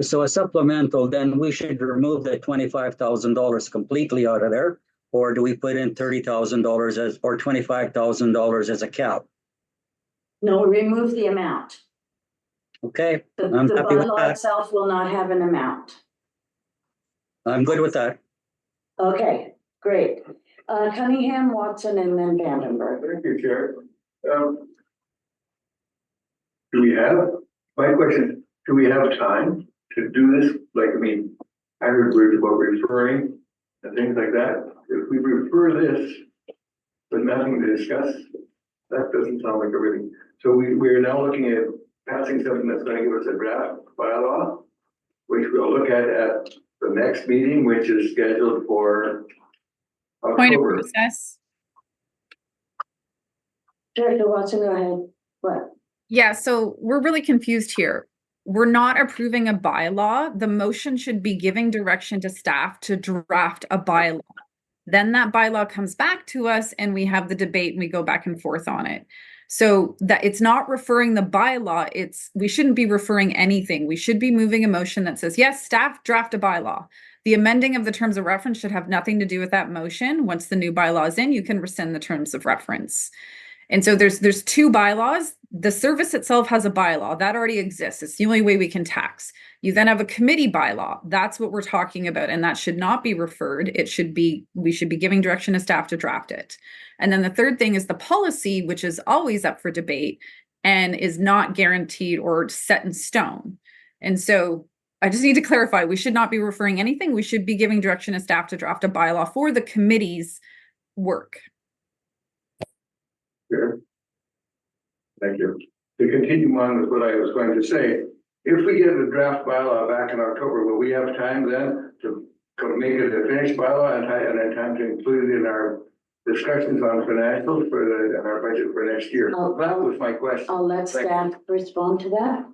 So a supplemental, then we should remove the $25,000 completely out of there, or do we put in $30,000 or $25,000 as a cap? No, remove the amount. Okay, The I'm happy with bylaw that. itself will not have an amount. I'm good with that. Okay, great. Cunningham, Watson, and then Vandenberg. Thank you, Chair. Do we have, my question, do we have time to do this? I heard words about referring and things like that. If we refer this, but nothing to discuss, that doesn't sound like everything. So we're now looking at passing something that's going to give us a draft bylaw, which we'll look at the next meeting, which is scheduled for Point of October. process. Director Watson, go ahead. What? Yeah, so we're really confused here. We're not approving a bylaw. The motion should be giving direction to staff to draft a bylaw. Then that bylaw comes back to us and we have the debate and we go back and forth on it. So that it's not referring the bylaw, we shouldn't be referring anything. We should be moving a motion that says, yes, staff draft a bylaw. The amending of the terms of reference should have nothing to do with that motion. Once the new bylaw is in, you can rescind the terms of reference. And so there's two bylaws. The service itself has a bylaw that already exists. It's the only way we can tax. You then have a committee bylaw. That's what we're talking about. And that should not be referred. We should be giving direction to staff to draft it. And then the third thing is the policy, which is always up for debate and is not guaranteed or set in stone. And so I just need to clarify, we should not be referring anything. We should be giving direction to staff to draft a bylaw for the committee's work. Sure. Thank you. To continue on with what I was going to say, if we get a draft bylaw back in October, will we have time then to make it a finished bylaw and then time to include it in our discussions on financials for our budget for next year? That was my question. I'll let staff respond to that.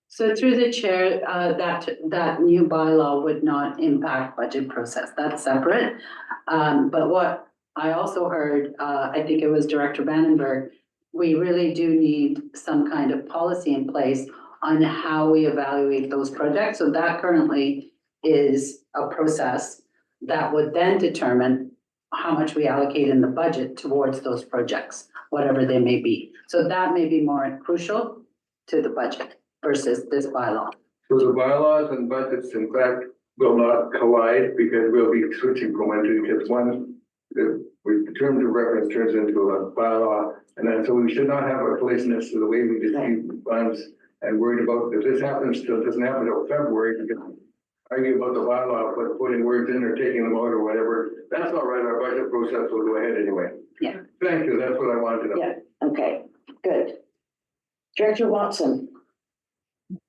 So through the chair, that new bylaw would not impact budget process. That's separate. But what I also heard, I think it was Director Vandenberg, we really do need some kind of policy in place on how we evaluate those projects. So that currently is a process that would then determine how much we allocate in the budget towards those projects, whatever they may be. So that may be more crucial to the budget versus this bylaw. So the bylaws and budgets, in fact, will not collide because we'll be switching from one to, because one, the terms of reference turns into a bylaw. And then, so we should not have a closeness to the way we distribute funds and worried about if this happens, still doesn't happen until February, because argue about the bylaw, but putting words in or taking them out or whatever, that's all right, our budget process will go ahead anyway. Yeah. Thank you, that's what I wanted to know. Yeah, okay, good. Director Watson,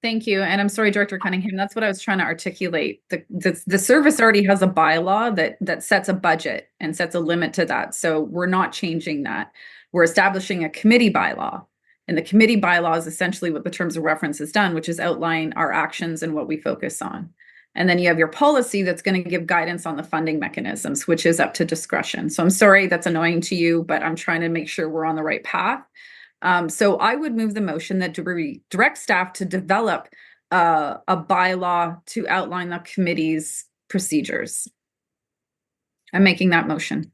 Thank you. And I'm sorry, Director Cunningham, that's what I was trying to articulate. The service already has a bylaw that sets a budget and sets a limit to that. So we're not changing that. We're establishing a committee bylaw. And the committee bylaw is essentially what the terms of reference has done, which is outline our actions and what we focus on. And then you have your policy that's going to give guidance on the funding mechanisms, which is up to discretion. So I'm sorry that's annoying to you, but I'm trying to make sure we're on the right path. So I would move the motion that direct staff to develop a bylaw to outline the committee's procedures. I'm making that motion.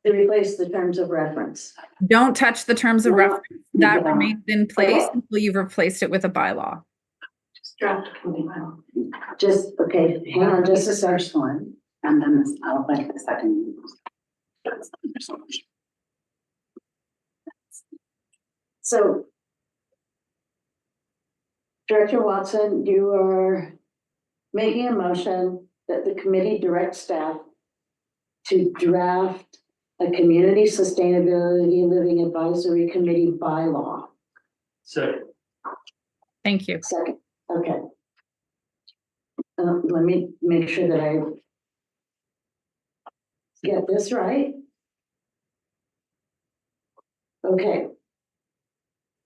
to replace the terms of reference. Don't touch the terms of No, reference. That no. remains in place Okay. until you've replaced it with a bylaw. Just draft a committee bylaw. Just, okay, hang on just a second. First one, and then I'll like the second. So Director Watson, you are making a motion that the committee direct staff to draft a community sustainability living advisory committee bylaw. So, Thank you. Second, okay. Let me make sure that I get this right. Okay,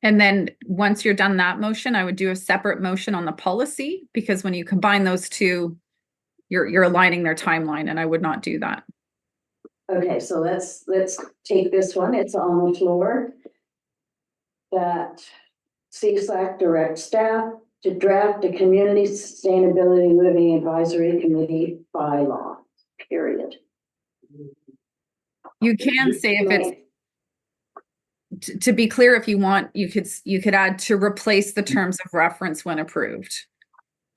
And then once you're done that motion, I would do a separate motion on the policy, because when you combine those two, you're aligning their timeline, and I would not do that. okay, so let's take this one. It's on the floor. That CSLAC direct staff to draft a community sustainability living advisory committee bylaw, period. You can say if it's, to be clear, if you want, you could add to replace the terms of reference when approved.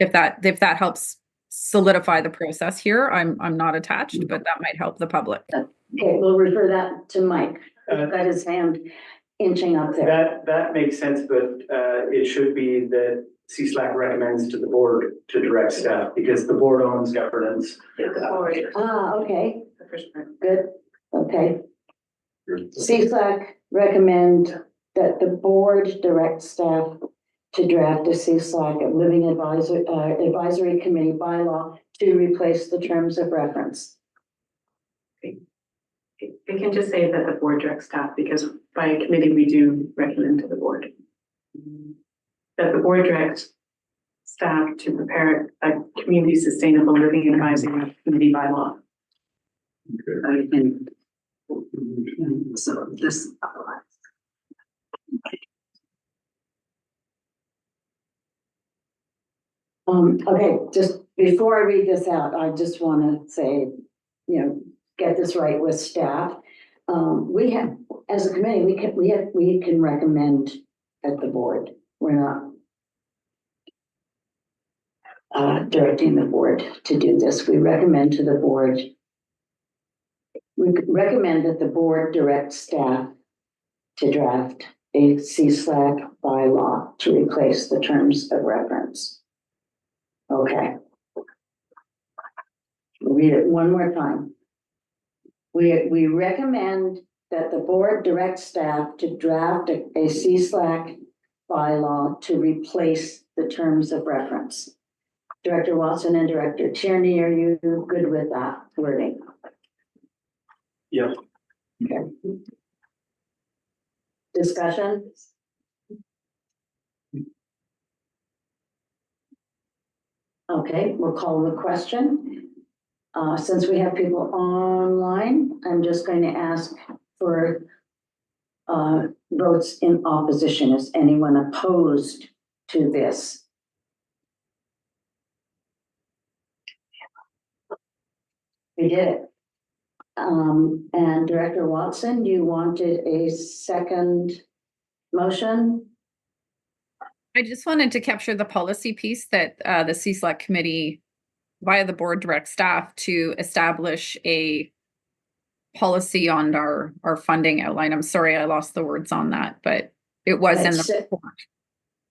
If that helps solidify the process here, I'm not attached, but that might help the public. Okay, we'll refer that to Mike. He's got his hand inching up there. That makes sense, but it should be that CSLAC recommends to the board to direct staff, because the board owns governance. Okay, The first part. good, okay. CSLAC recommend that the board direct staff to draft a CSLAC a living advisory committee bylaw to replace the terms of reference. We can just say that the board directs staff, because by a committee, we do recommend to the board. That the board directs staff to prepare a community sustainable living advisory committee bylaw. So this. Okay, just before I read this out, I just want to say, get this right with staff. We have, as a committee, we can recommend at the board. We're not directing the board to do this. We recommend to the board. We recommend that the board direct staff to draft a CSLAC bylaw to replace the terms of reference. Okay. We'll read it one more time. We recommend that the board direct staff to draft a CSLAC bylaw to replace the terms of reference. Director Watson and Director Tierney, are you good with that wording? Yep. Okay. Discussion? Okay, we'll call the question. Since we have people online, I'm just going to ask for votes in opposition. Is anyone opposed to this? We did it. And Director Watson, you wanted a second motion? I just wanted to capture the policy piece that the CSLAC committee via the board direct staff to establish a policy on our funding outline. I'm sorry, I lost the words on that, but it was in the report.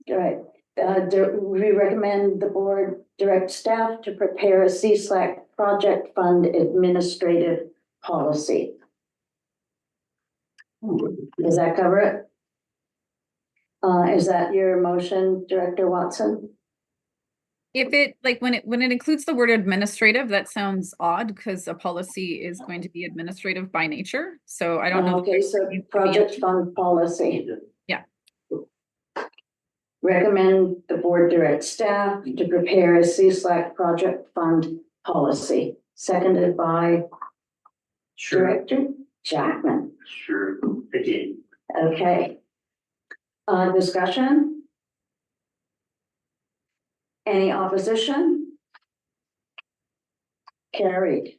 All right. we recommend the board direct staff to prepare a CSLAC project fund administrative policy. Does that cover it? Is that your motion, Director Watson? If it, like, when it includes the word administrative, that sounds odd because a policy is going to be administrative by nature. So I don't know. Okay, so project fund policy. Yeah. Recommend the board direct staff to prepare a CSLAC project fund policy, seconded by Sure, Director Jackman. sure, again. Okay. Discussion? Any opposition? Carried.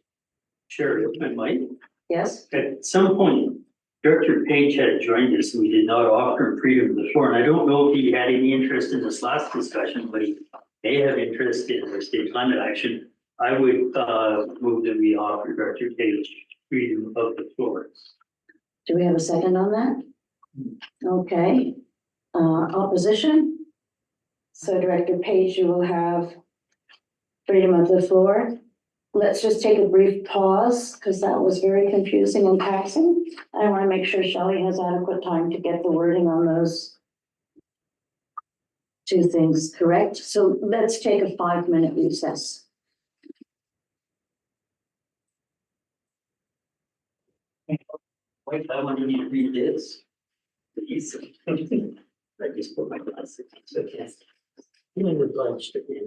Sure, if I might. Yes? At some point, Director Page had joined us and we did not offer him freedom of the floor. And I don't know if he had any interest in this last discussion, but he may have interest in the state climate action. I would move that we offer Director Page freedom of the floor. Do we have a second on that? Okay. Opposition? So Director Page, you will have freedom of the floor. Let's just take a brief pause because that was very confusing and taxing. I want to make sure Shelley has adequate time to get the wording on those two things correct. So let's take a 5-minute recess. Wait, I want you to read this. Please. I just put my glasses. Okay. Feeling obliged again.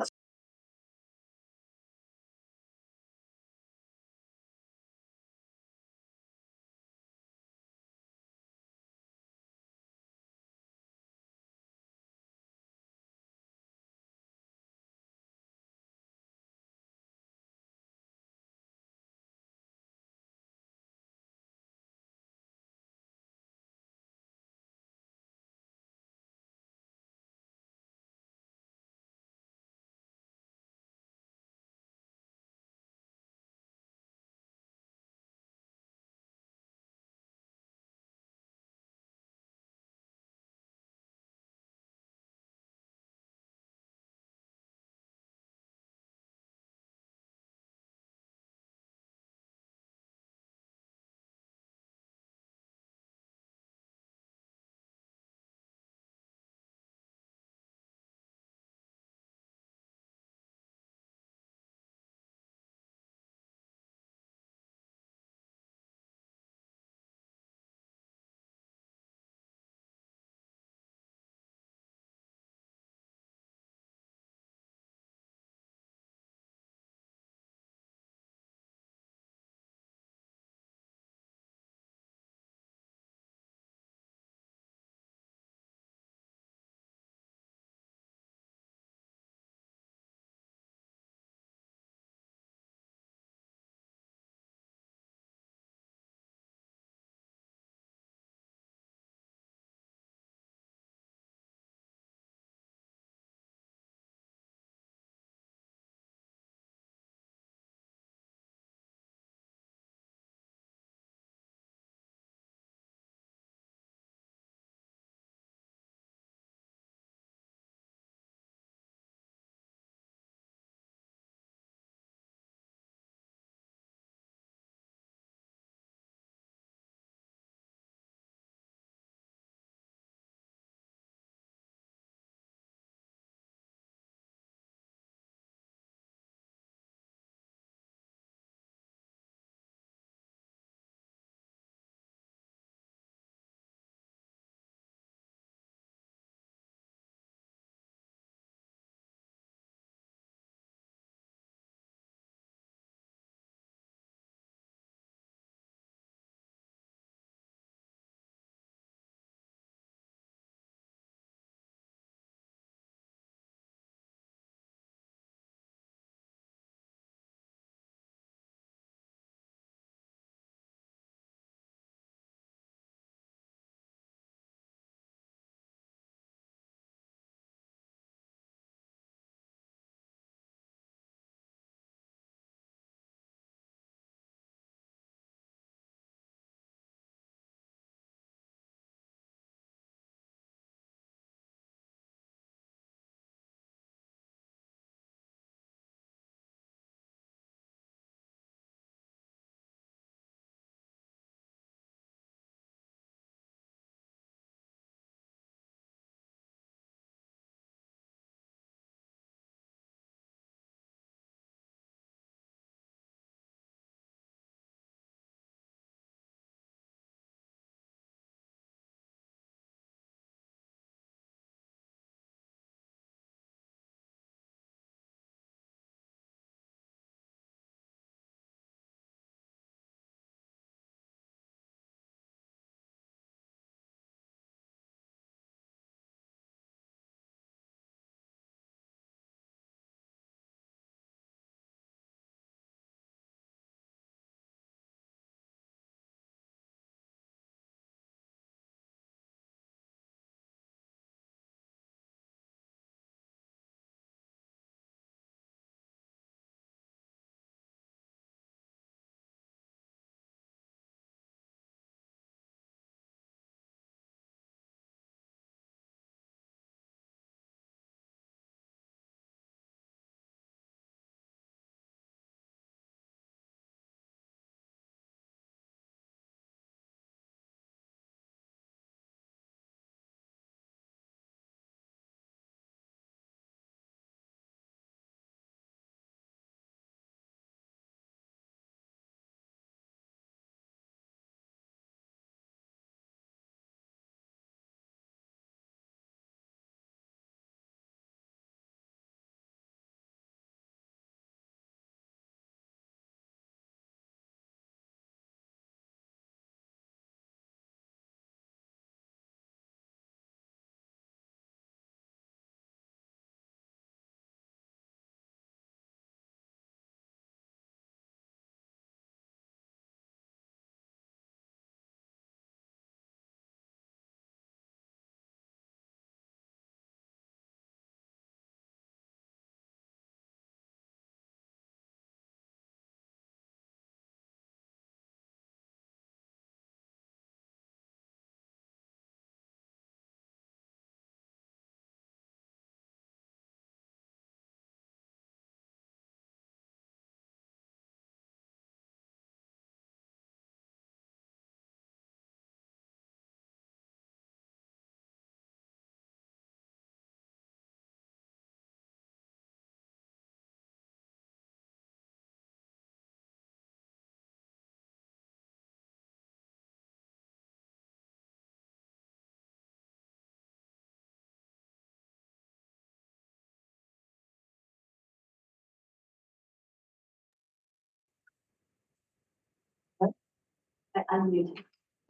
I unmuted.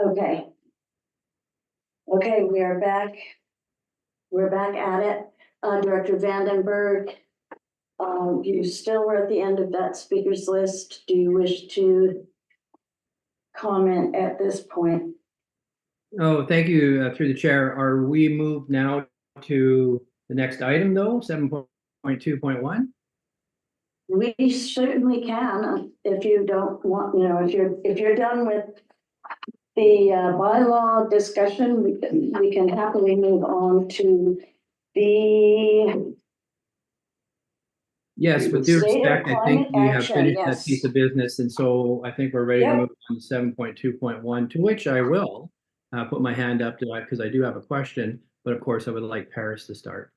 Okay. Okay, we are back. We're back at it. Director Vandenberg, you still were at the end of that speakers list. Do you wish to comment at this point? Oh, thank you, through the chair. Are we moved now to the next item though, 7.2.1? We certainly can, if you don't want, you know, if you're done with the bylaw discussion, we can happily move on to the Yes, with due State of respect, I think climate we have action, finished that yes. piece of business, and so I think we're ready to Yep. move on to 7.2.1, to which I will put my hand up to that because I do have a question, but of course I would like Paris to start.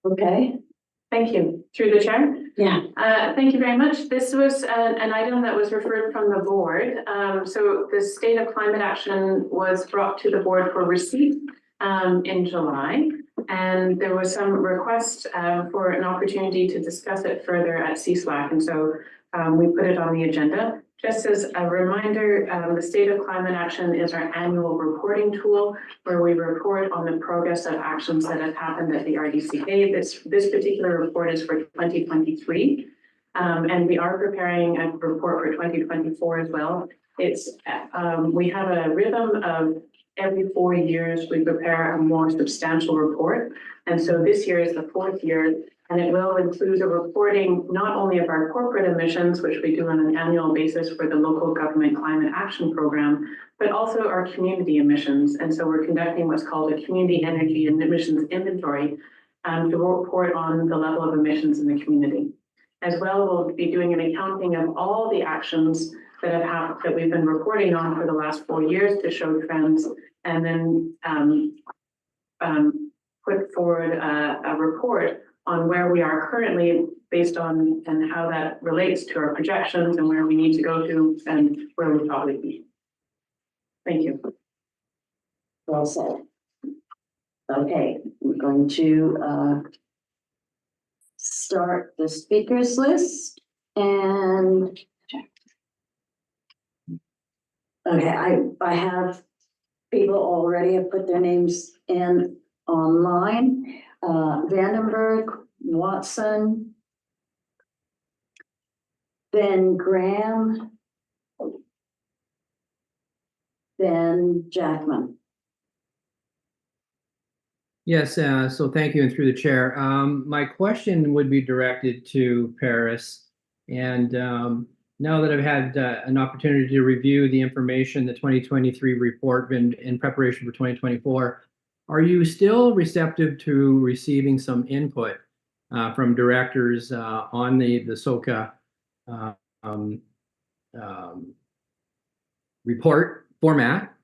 Okay, Thank you. Through the chair. yeah, Thank you very much. This was an item that was referred from the board. So the state of climate action was brought to the board for receipt in July. And there was some request for an opportunity to discuss it further at CSLAC. And so we put it on the agenda. Just as a reminder, the State of Climate Action is our annual reporting tool where we report on the progress of actions that have happened at the RDCA. This particular report is for 2023. And we are preparing a report for 2024 as well. It's we have a rhythm of every 4 years, we prepare a more substantial report. And so this year is the 4th year, and it will include a reporting not only of our corporate emissions, which we do on an annual basis for the local government climate action program, but also our community emissions. And so we're conducting what's called a community energy and emissions inventory to report on the level of emissions in the community. As well, we'll be doing an accounting of all the actions that we've been reporting on for the last 4 years to show trends, and then put forward a report on where we are currently based on and how that relates to our projections and where we need to go to and where we'll probably be. Thank you. well said. Okay, we're going to start the speakers list and okay, I have people already have put their names in online. Vandenberg, Watson, Ben Graham, Ben Jackman. Yes, so thank you, and through the chair. My question would be directed to Paris. And now that I've had an opportunity to review the information, the 2023 report in preparation for 2024, are you still receptive to receiving some input from directors on the SOCA report format?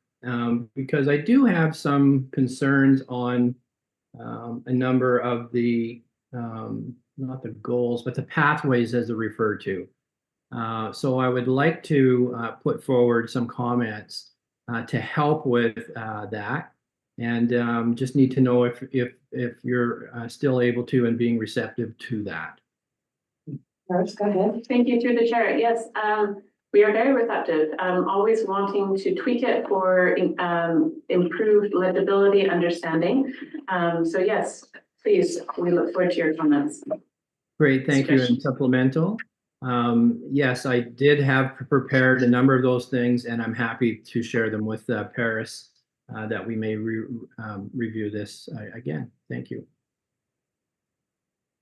Because I do have some concerns on a number of the, not the goals, but the pathways as they're referred to. So I would like to put forward some comments to help with that. And just need to know if you're still able to and being receptive to that. Paris, go ahead. Thank you, through the chair. Yes, we are very receptive, always wanting to tweak it for improved legibility, understanding. So yes, please, we look forward to your comments. Great, thank you. And supplemental. Yes, I did have prepared a number of those things, and I'm happy to share them with Paris that we may review this again. Thank you.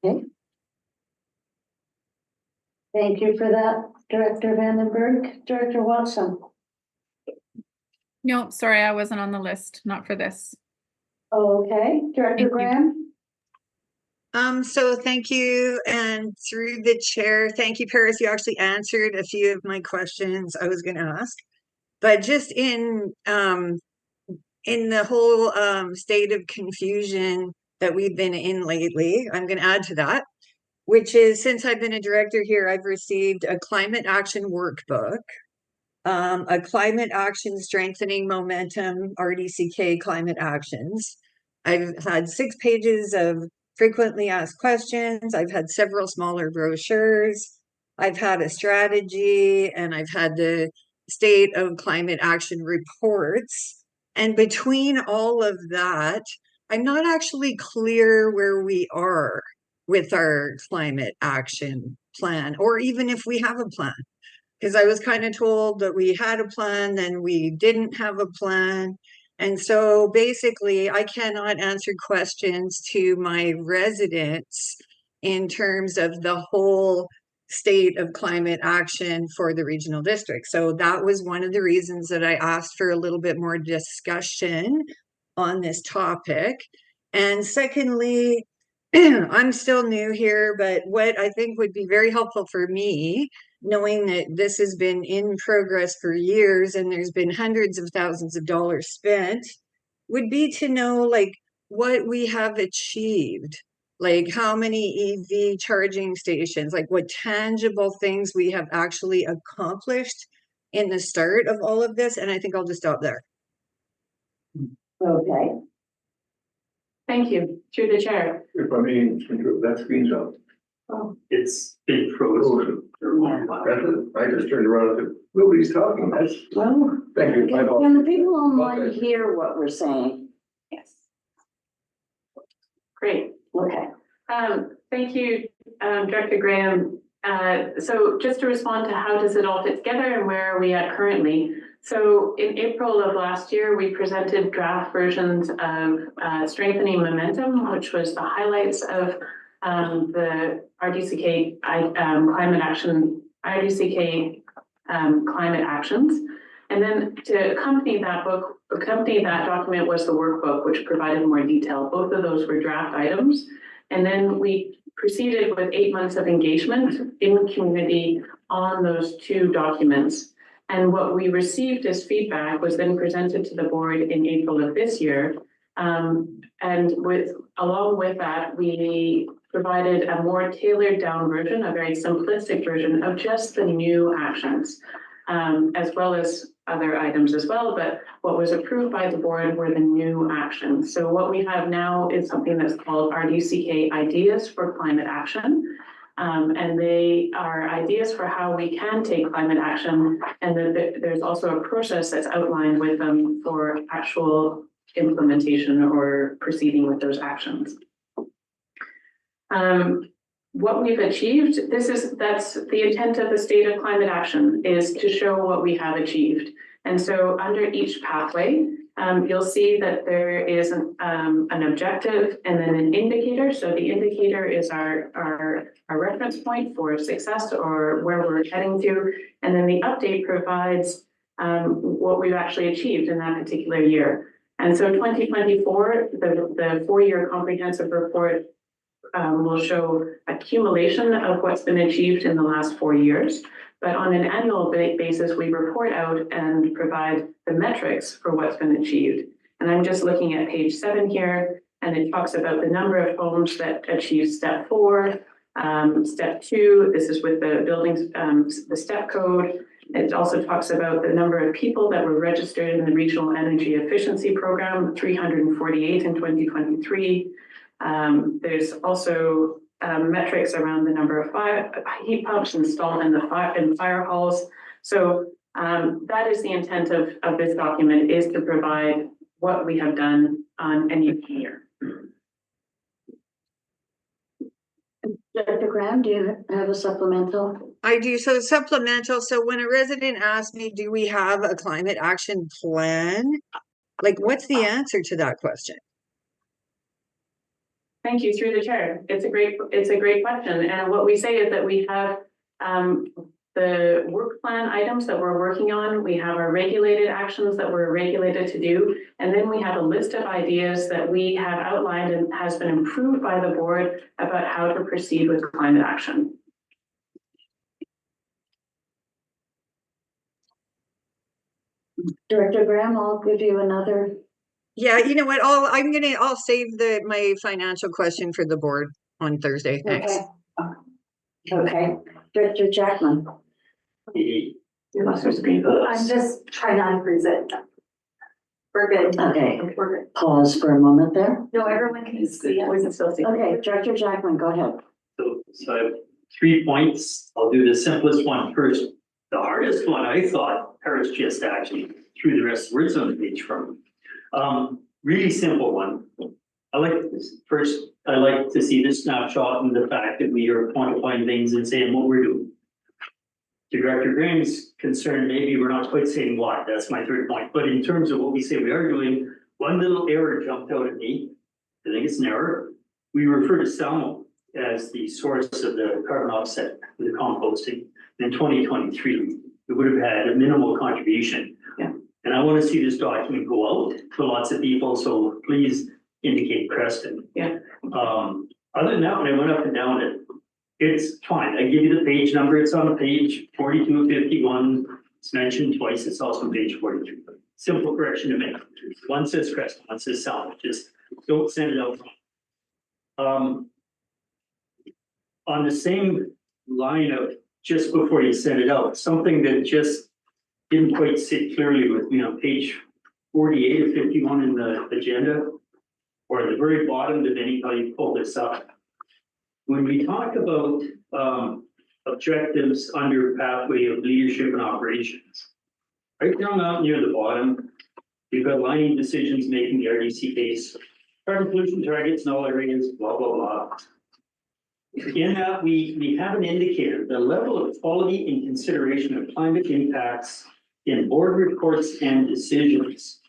Okay. Thank you for that, Director Vandenberg. Director Watson. No, sorry, I wasn't on the list, not for this. Okay, Director Thank you. Graham. So thank you, and through the chair, thank you, Paris. You actually answered a few of my questions I was going to ask, but just in the whole state of confusion that we've been in lately, I'm going to add to that, which is since I've been a director here, I've received a climate action workbook, a climate action strengthening momentum, RDCK climate actions. I've had 6 pages of frequently asked questions. I've had several smaller brochures. I've had a strategy, and I've had the state of climate action reports. And between all of that, I'm not actually clear where we are with our climate action plan, or even if we have a plan. Because I was kind of told that we had a plan, then we didn't have a plan. And so basically, I cannot answer questions to my residents in terms of the whole state of climate action for the regional district. So that was one of the reasons that I asked for a little bit more discussion on this topic. And secondly, I'm still new here, but what I think would be very helpful for me, knowing that this has been in progress for years and there's been hundreds of thousands of dollars spent, would be to know like what we have achieved, like how many EV charging stations, like what tangible things we have actually accomplished in the start of all of this. And I think I'll just stop there. Okay, Thank you. Through the chair. If I mean, that screen's up. It's been frozen for a long while. That's it. I just turned around and said, nobody's talking. That's, well, thank you. My fault. can the people online hear what we're saying? Yes. Great. Okay. Thank you, Director Graham. So just to respond to how does it all fit together and where are we at currently? So in April of last year, we presented draft versions of Strengthening Momentum, which was the highlights of the RDCK climate action, RDCK climate actions. And then to accompany that document was the workbook, which provided more detail. Both of those were draft items. And then we proceeded with 8 months of engagement in community on those two documents. And what we received as feedback was then presented to the board in April of this year. And along with that, we provided a more tailored down version, a very simplistic version of just the new actions, as well as other items as well. But what was approved by the board were the new actions. So what we have now is something that's called RDCK Ideas for Climate Action. And they are ideas for how we can take climate action. And then there's also a process that's outlined with them for actual implementation or proceeding with those actions. What we've achieved, that's the intent of the state of climate action, is to show what we have achieved. And so under each pathway, you'll see that there is an objective and then an indicator. So the indicator is our reference point for success or where we're heading to. And then the update provides what we've actually achieved in that particular year. And so 2024, the 4-year comprehensive report will show accumulation of what's been achieved in the last 4 years. But on an annual basis, we report out and provide the metrics for what's been achieved. And I'm just looking at page 7 here, and it talks about the number of homes that achieved step 4, step 2. This is with the buildings, the step code. It also talks about the number of people that were registered in the Regional Energy Efficiency Program, 348 in 2023. There's also metrics around the number of heat pumps installed in fire halls. So that is the intent of this document, is to provide what we have done on any year. Dr. Graham, do you have a supplemental? I do. So supplemental. So when a resident asks me, do we have a climate action plan? Like, what's the answer to that question? Thank you, through the chair. It's a great question. And what we say is that we have the work plan items that we're working on. We have our regulated actions that we're regulated to do. And then we have a list of ideas that we have outlined and has been approved by the board about how to proceed with climate action. Director Graham, I'll give you another. Yeah, you know what? I'll save my financial question for the board on Thursday. Thanks. Okay. Director Jackman. You lost your screen. I'm just trying to unfreeze it. We're good. Okay. We're good. Pause for a moment there. No, everyone can see it. We can still see. Okay, Director Jackman, go ahead. So I've 3 points. I'll do the simplest one first. The hardest one, I thought, Paris just actually threw the rest of the words on the page from. Really simple one. I like this. First, I like to see the snapshot and the fact that we are quantifying things and saying what we're doing. To Director Graham's concern, maybe we're not quite saying what, that's my third point. But in terms of what we say we are doing, one little error jumped out at me. I think it's an error. We refer to Salmo as the source of the carbon offset for the composting. In 2023, it would have had a minimal contribution. Yeah. And I want to see this document go out to lots of people, so please indicate Preston. Yeah. Other than that, when I went up and down it, it's fine. I give you the page number. It's on page 4251. It's mentioned twice. It's also on page 43. Simple correction to make. One says Preston, one says Salmo. Just don't send it out wrong. On the same line of just before you send it out, something that just didn't quite sit clearly with me on page 48 of 51 in the agenda, or at the very bottom, depending how you pull this up. When we talk about objectives under pathway of leadership and operations, right down out near the bottom, you've got aligning decisions, making the RDC case, carbon pollution targets in all areas, blah, blah, blah. In that, we have an indicator, the level of quality and consideration of climate impacts in board reports and decisions.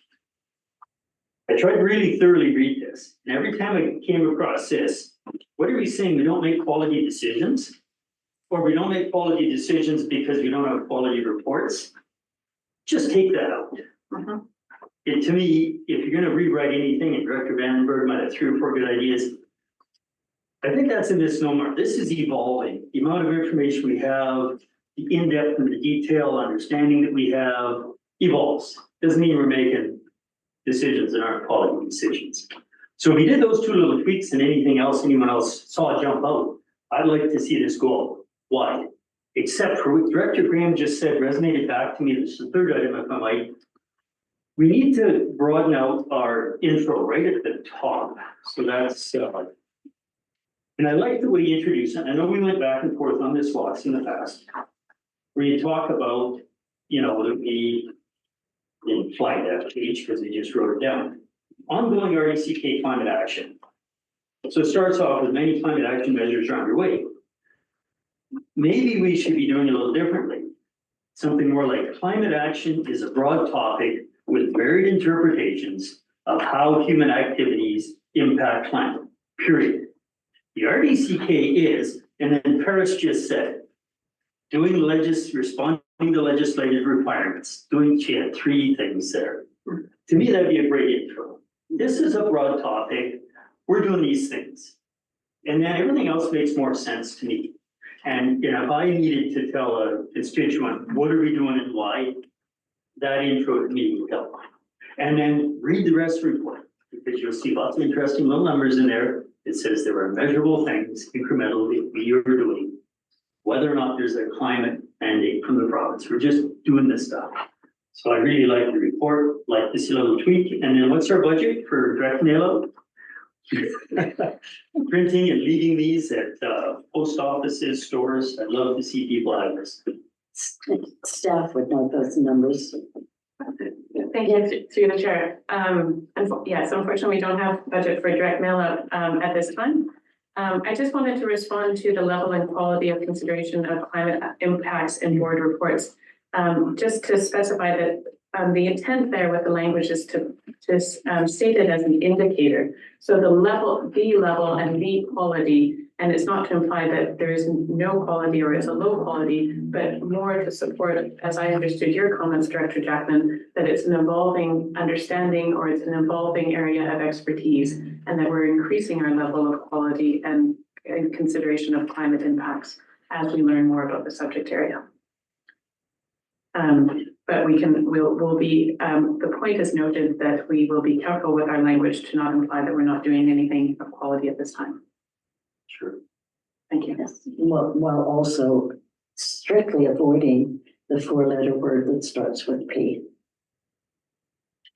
I tried to really thoroughly read this, and every time I came across this, what are we saying? We don't make quality decisions? Or we don't make quality decisions because we don't have quality reports? Just take that out. To me, if you're gonna rewrite anything, and Director Vandenberg might have 3 or 4 good ideas, I think that's a misnomer. This is evolving. The amount of information we have, the in-depth and the detailed understanding that we have evolves. Doesn't mean we're making decisions that aren't quality decisions. So if we did those 2 little tweaks and anything else anyone else saw jump out, I'd like to see this go wide. Except for what Director Graham just said resonated back to me. This is the third item, if I might. We need to broaden out our intro right at the top. So that's, and I like the way you introduce it. I know we went back and forth on this lots in the past, where you talk about, that we didn't flag that page because they just wrote it down. Ongoing RDCK climate action. So it starts off with many climate action measures are underway. Maybe we should be doing it a little differently. Something more like climate action is a broad topic with varied interpretations of how human activities impact climate, period. The RDCK is, and then Paris just said, responding to legislative requirements, she had 3 things there. To me, that'd be a great intro. This is a broad topic. We're doing these things. And then everything else makes more sense to me. And if I needed to tell a constituent, what are we doing and why, that intro to me would help. And then read the rest of the report, because you'll see lots of interesting little numbers in there. It says there are measurable things incrementally we are doing, whether or not there's a climate mandate from the province. We're just doing this stuff. So I really like the report, like to see a little tweak. And then what's our budget for direct mail out? Printing and leaving these at post offices, stores. I'd love to see people have this. Staff would know those numbers. Thank you, through the chair. Yes, unfortunately, we don't have budget for direct mail out at this time. I just wanted to respond to the level and quality of consideration of climate impacts in board reports. Just to specify that the intent there with the language is to state it as an indicator. So the level and the quality, and it's not to imply that there is no quality or it's a low quality, but more to support, as I understood your comments, Director Jackman, that it's an evolving understanding or it's an evolving area of expertise, and that we're increasing our level of quality and consideration of climate impacts as we learn more about the subject area. But we'll be, the point is noted that we will be careful with our language to not imply that we're not doing anything of quality at this time. Sure. Thank you. Yes. While also strictly avoiding the 4-letter word that starts with P.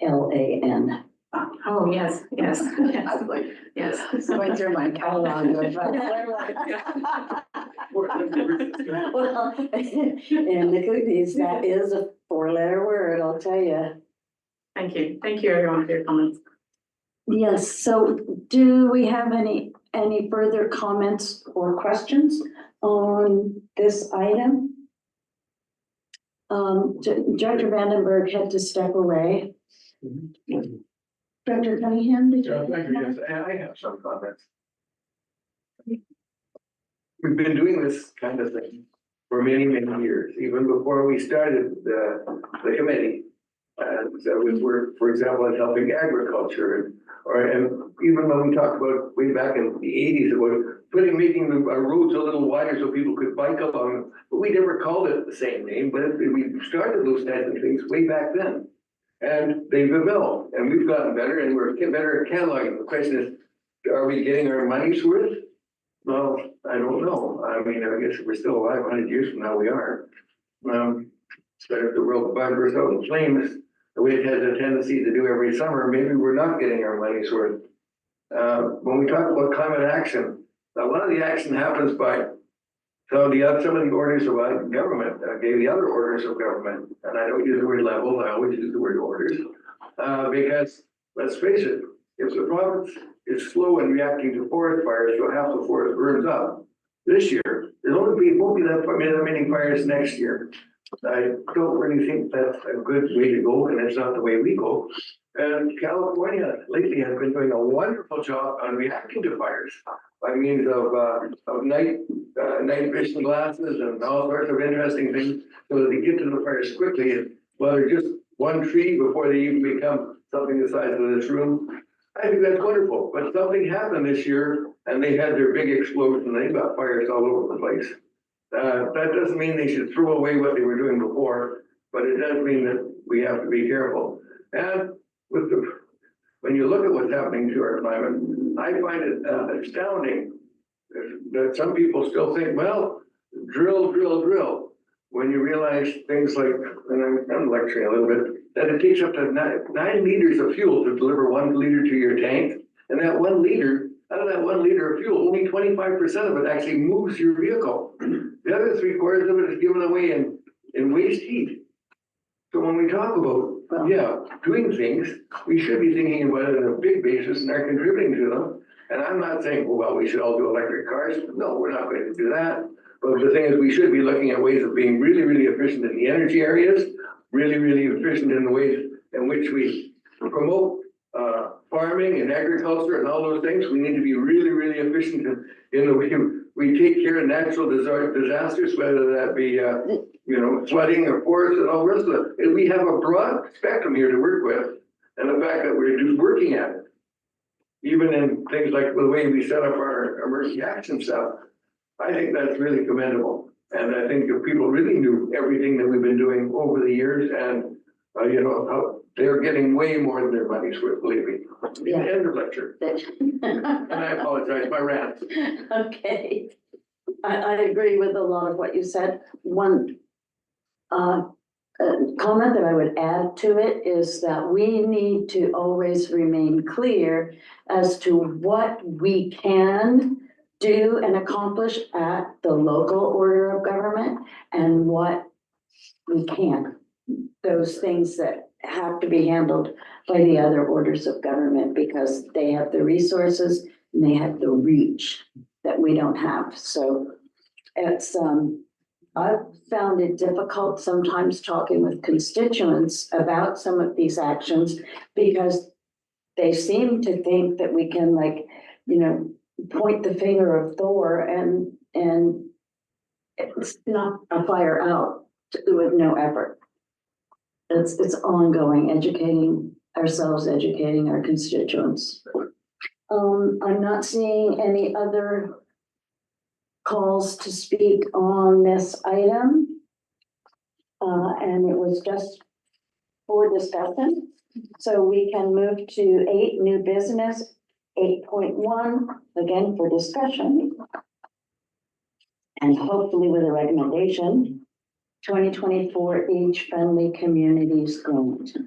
LAN. Oh, yes, yes, yes, yes. Going through my catalog of. Well, and the cookies, that is a 4-letter word, I'll tell you. Thank you everyone for your comments. Yes, so do we have any further comments or questions on this item? Director Vandenberg had to step away. Director Cunningham, did you? Yeah, thank you. Yes, I have some comments. We've been doing this kind of thing for many, many years, even before we started the committee. So we were, for example, in helping agriculture, and even when we talked about way back in the 80s about making the roads a little wider so people could bike along, but we never called it the same name, but we started those kinds of things way back then. And they've evolved, and we've gotten better, and we're better at cataloging. The question is, are we getting our money's worth? Well, I don't know. I mean, I guess if we're still alive 100 years from now, we are. But if the world bursts out in flames, the way it has a tendency to do every summer, maybe we're not getting our money's worth. When we talk about climate action, a lot of the action happens by some of the orders of government, gave the other orders of government, and I don't use the word level, I always use the word orders, because let's face it, if the province is slow in reacting to forest fires, so half the forest burns up this year. Won't be that many fires next year. I don't really think that's a good way to go, and it's not the way we go. And California lately has been doing a wonderful job on reacting to fires by means of night vision glasses and all sorts of interesting things, so that they get to the fires quickly. And well, they're just one tree before they even become something the size of this room. I think that's wonderful. But something happened this year, and they had their big explosion. They got fires all over the place. That doesn't mean they should throw away what they were doing before, but it does mean that we have to be careful. And when you look at what's happening to our climate, I find it astounding that some people still think, well, drill. When you realize things like, and I'm lecturing a little bit, that it takes up to 9 liters of fuel to deliver 1 liter to your tank. And that 1 liter, out of that 1 liter of fuel, only 25% of it actually moves your vehicle. The other 3/4 of it is given away in waste heat. So when we talk about, doing things, we should be thinking about it on a big basis and are contributing to them. And I'm not saying, well, we should all do electric cars. No, we're not going to do that. But the thing is, we should be looking at ways of being really, really efficient in the energy areas, really, really efficient in the ways in which we promote farming and agriculture and all those things. We need to be really, really efficient in the way we take care of natural disasters, whether that be flooding or forest and all the rest of it. And we have a broad spectrum here to work with, and the fact that we're just working at it, even in things like the way we set up our emergency action stuff, I think that's really commendable. And I think if people really knew everything that we've been doing over the years, and how they're getting way more than their money's worth, believe me. Yeah. End of lecture. And I apologize, my rant. Okay. I agree with a lot of what you said. One comment that I would add to it is that we need to always remain clear as to what we can do and accomplish at the local order of government and what we can't. Those things that have to be handled by the other orders of government because they have the resources and they have the reach that we don't have. So it's, I've found it difficult sometimes talking with constituents about some of these actions because they seem to think that we can point the finger of Thor and it's not a fire out with no effort. It's ongoing, educating ourselves, educating our constituents. I'm not seeing any other calls to speak on this item. And it was just for discussion. So we can move to 8, new business, 8.1, again for discussion. And hopefully with a recommendation, 2024 Age Friendly Communities Grant.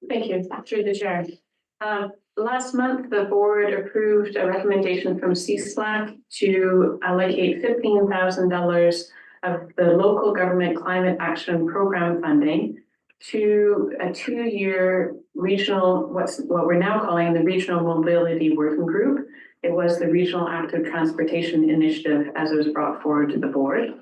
Thank you, through the chair. Last month, the board approved a recommendation from CSLAC to allocate $15,000 of the local government climate action program funding to a 2-year regional, what we're now calling the Regional Mobility Working Group. It was the Regional Active Transportation Initiative as it was brought forward to the board.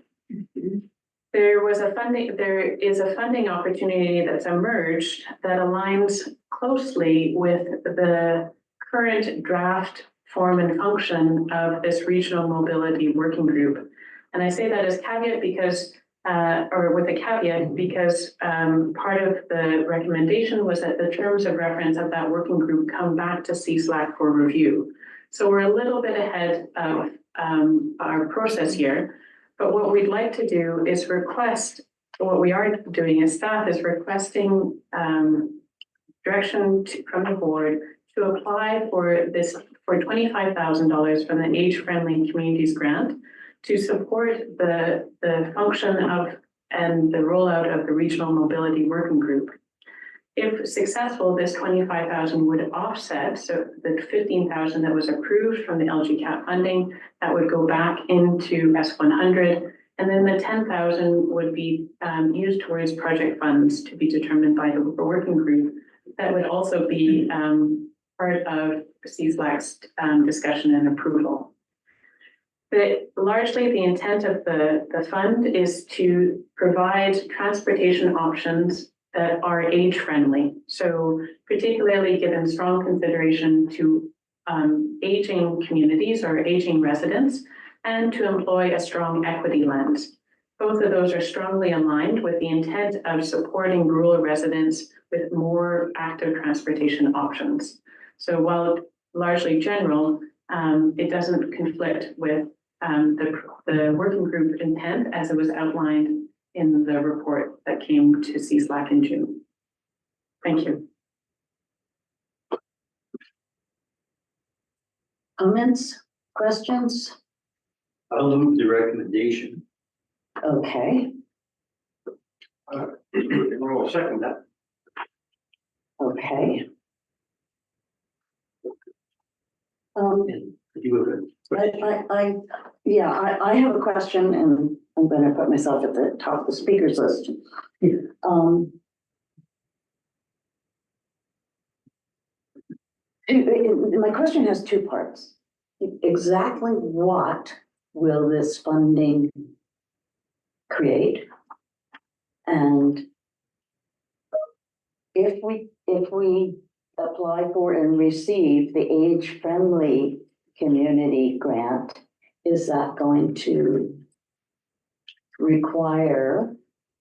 There is a funding opportunity that's emerged that aligns closely with the current draft form and function of this Regional Mobility Working Group. And I say that as caveat because, or with a caveat, because part of the recommendation was that the terms of reference of that working group come back to CSLAC for review. So we're a little bit ahead of our process here. But what we'd like to do is request, what we are doing as staff is requesting direction from the board to apply for $25,000 from the Age Friendly Communities Grant to support the function of and the rollout of the Regional Mobility Working Group. If successful, this $25,000 would offset, so the $15,000 that was approved from the LGCAP funding, that would go back into S100, and then the $10,000 would be used towards project funds to be determined by the working group. That would also be part of CSLAC's discussion and approval. But largely the intent of the fund is to provide transportation options that are age friendly. So particularly given strong consideration to aging communities or aging residents, and to employ a strong equity lens. Both of those are strongly aligned with the intent of supporting rural residents with more active transportation options. So while largely general, it doesn't conflict with the working group intent as it was outlined in the report that came to CSLAC in June. Thank you. Comments, questions? I'll move the recommendation. Okay, I'll second that. okay. You I have a question, and I'm gonna put myself at the top of the speakers list. My question has two parts. Exactly what will this funding create? And if we apply for and receive the age-friendly community grant, is that going to require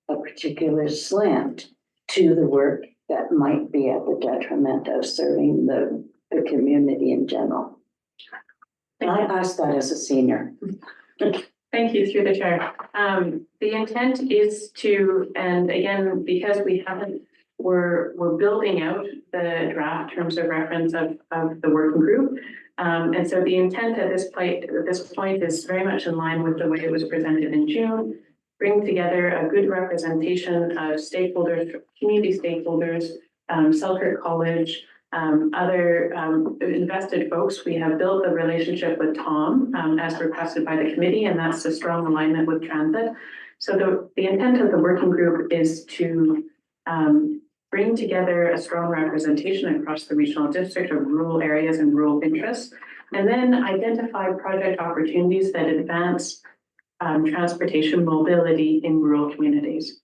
a particular slant to the work that might be at the detriment of serving the community in general? And I ask that as a senior. Thank you, through the chair. The intent is to, and again, because we haven't, we're building out the draft terms of reference of the working group. And so the intent at this point is very much in line with the way it was presented in June. Bring together a good representation of stakeholders, community stakeholders, Selkirk College, other invested folks. We have built a relationship with Tom as requested by the committee, and that's a strong alignment with transit. So the intent of the working group is to bring together a strong representation across the regional district of rural areas and rural interests, and then identify project opportunities that advance transportation mobility in rural communities.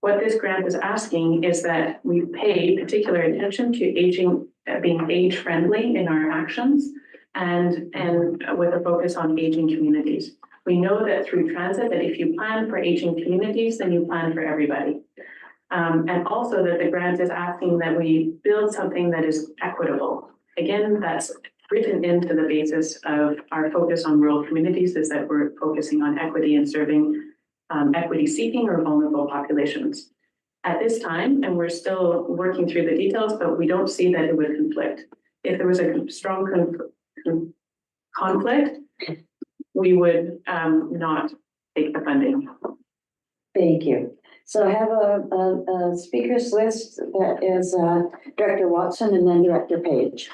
What this grant is asking is that we pay particular attention to aging, being age-friendly in our actions, and with a focus on aging communities. We know that through transit, that if you plan for aging communities, then you plan for everybody. And also that the grant is asking that we build something that is equitable. Again, that's written into the basis of our focus on rural communities, is that we're focusing on equity and serving equity seeking or vulnerable populations. At this time, and we're still working through the details, but we don't see that it would conflict. If there was a strong conflict, we would not take the funding. Thank you. So I have a speakers list that is Director Watson and then Director Page.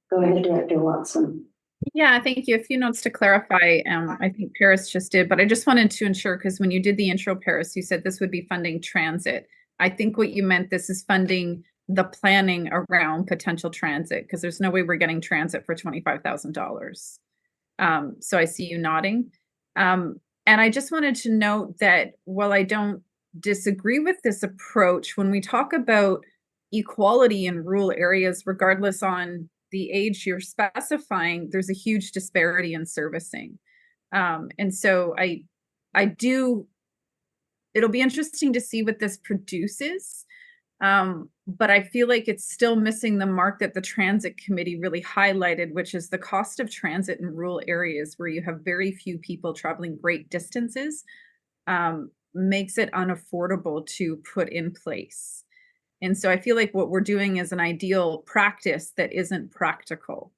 Go ahead, Director Watson. Yeah, thank you. A few notes to clarify. I think Paris just did, but I just wanted to ensure, because when you did the intro, Paris, you said this would be funding transit. I think what you meant, this is funding the planning around potential transit, because there's no way we're getting transit for $25,000. So I see you nodding. And I just wanted to note that while I don't disagree with this approach, when we talk about equality in rural areas, regardless on the age you're specifying, there's a huge disparity in servicing. And so it'll be interesting to see what this produces. But I feel like it's still missing the mark that the transit committee really highlighted, which is the cost of transit in rural areas where you have very few people traveling great distances, makes it unaffordable to put in place. And so I feel like what we're doing is an ideal practice that isn't practical.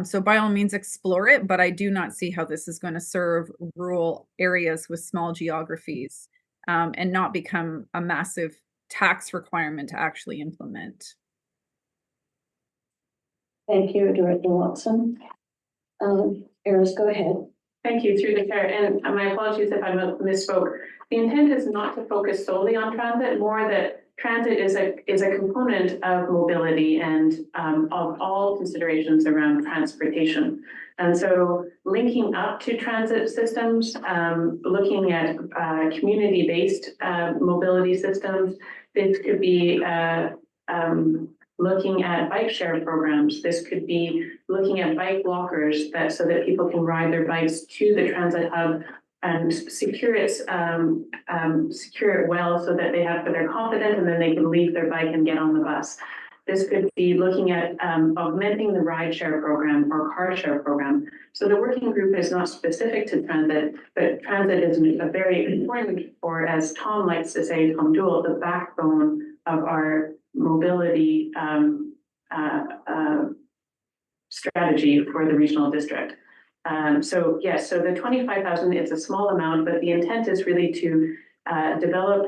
So by all means, explore it, but I do not see how this is going to serve rural areas with small geographies, and not become a massive tax requirement to actually implement. Thank you, Director Watson. Paris, go ahead. Thank you, through the chair, and my apologies if I misspoke. The intent is not to focus solely on transit, more that transit is a component of mobility and of all considerations around transportation. And so linking up to transit systems, looking at community-based mobility systems, this could be looking at bike share programs. This could be looking at bike lockers so that people can ride their bikes to the transit hub and secure it well so that they're confident and then they can leave their bike and get on the bus. This could be looking at augmenting the ride share program or car share program. So the working group is not specific to transit, but transit is a very important, or as Tom likes to say, Tom Dool, the backbone of our mobility strategy for the regional district. So yes, so the 25,000 is a small amount, but the intent is really to develop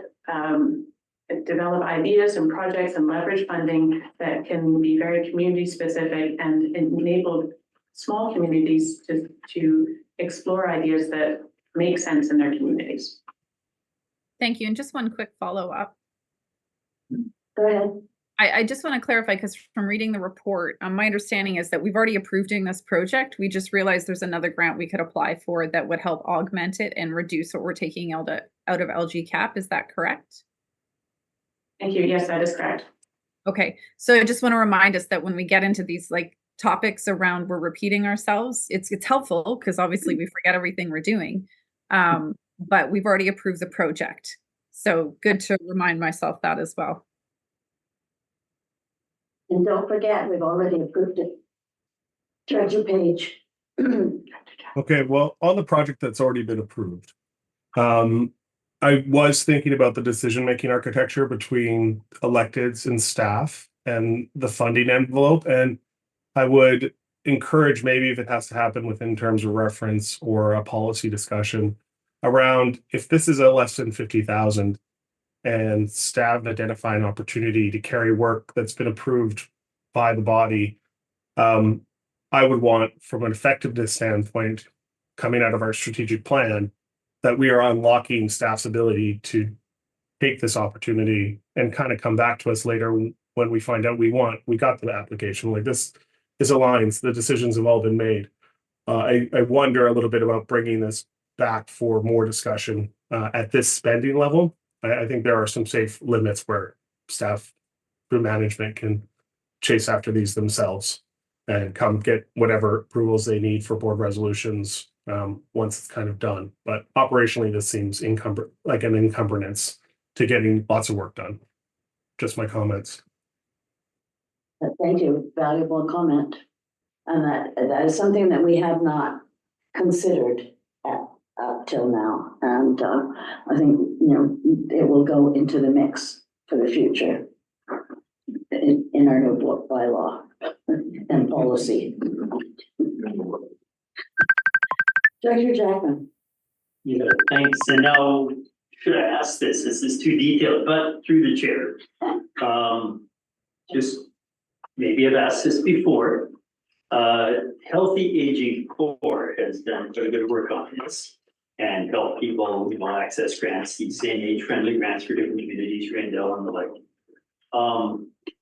ideas and projects and leverage funding that can be very community specific and enable small communities to explore ideas that make sense in their communities. Thank you. And just one quick follow-up. Go ahead. I just want to clarify, because from reading the report, my understanding is that we've already approved doing this project. We just realized there's another grant we could apply for that would help augment it and reduce what we're taking out of LG cap. Is that correct? Thank you. Yes, that is correct. Okay. So I just want to remind us that when we get into these topics around we're repeating ourselves, it's helpful because obviously we forget everything we're doing. But we've already approved the project. So good to remind myself that as well. And don't forget, we've already approved it. Director Page. Okay, well, on the project that's already been approved, I was thinking about the decision-making architecture between electeds and staff and the funding envelope, and I would encourage, maybe if it has to happen within terms of reference or a policy discussion around, if this is a less than 50,000 and staff identify an opportunity to carry work that's been approved by the body, I would want, from an effectiveness standpoint, coming out of our strategic plan, that we are unlocking staff's ability to take this opportunity and kind of come back to us later when we find out we got the application. Like this aligns, the decisions have all been made. I wonder a little bit about bringing this back for more discussion at this spending level. I think there are some safe limits where staff through management can chase after these themselves and come get whatever approvals they need for board resolutions once it's kind of done. But operationally, this seems like an encumbrance to getting lots of work done. Just my comments. Thank you, valuable comment. And that is something that we have not considered up till now. And I think, it will go into the mix for the future in our new bylaw and policy. Director Jackman. Yeah, thanks. And now should I ask this? This is too detailed, but through the chair. Just, maybe I've asked this before. Healthy Aging Core has done quite a bit of work on this and help people, access grants, these same age-friendly grants for different communities, Randell and the like.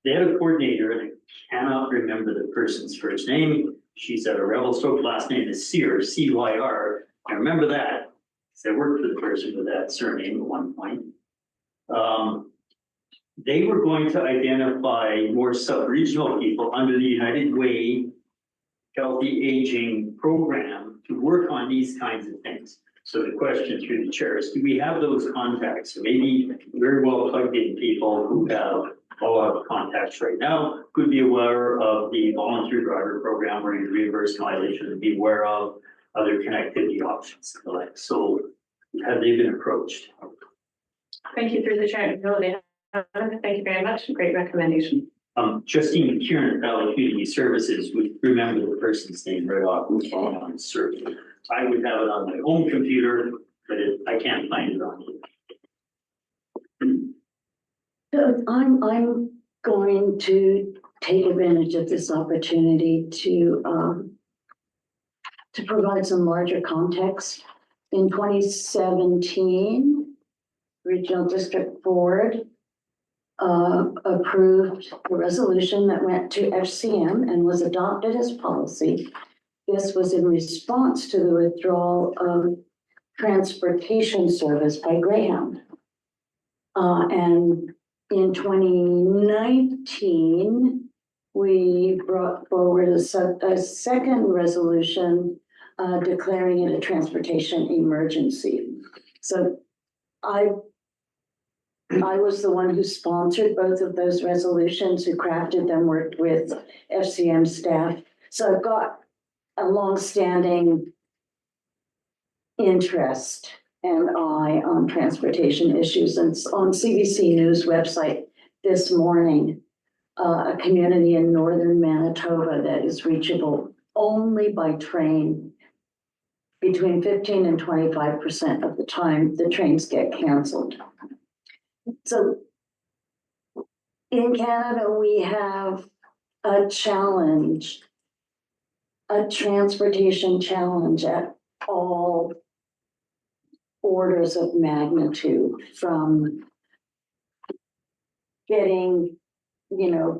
They had a coordinator, and I cannot remember the person's first name. She's at a Revelstoke, last name is Cyr, C-Y-R. I remember that, because I worked for the person with that surname at one point. They were going to identify more sub-regional people under the United Way Healthy Aging Program to work on these kinds of things. So the question through the chair is, do we have those contacts? So maybe very well plugged in people who have all our contacts right now could be aware of the volunteer driver program where you reimburse mileage and be aware of other connectivity options and the like. So have they been approached? Thank you through the chair. No, they haven't. Thank you very much. Great recommendation. Justine McKieran, Valley Community Services, would remember the person's name right off the phone on the survey. I would have it on my home computer, but I can't find it on here. I'm going to take advantage of this opportunity to provide some larger context. In 2017, Regional District Board approved a resolution that went to FCM and was adopted as policy. This was in response to the withdrawal of transportation service by Greyhound. And in 2019, we brought forward a second resolution declaring it a transportation emergency. So I was the one who sponsored both of those resolutions, who crafted them, worked with FCM staff. So I've got a longstanding interest and eye on transportation issues. And on CBC News website this morning, a community in northern Manitoba that is reachable only by train. Between 15 and 25% of the time, the trains get canceled. So in Canada, we have a challenge, a transportation challenge at all orders of magnitude, from getting,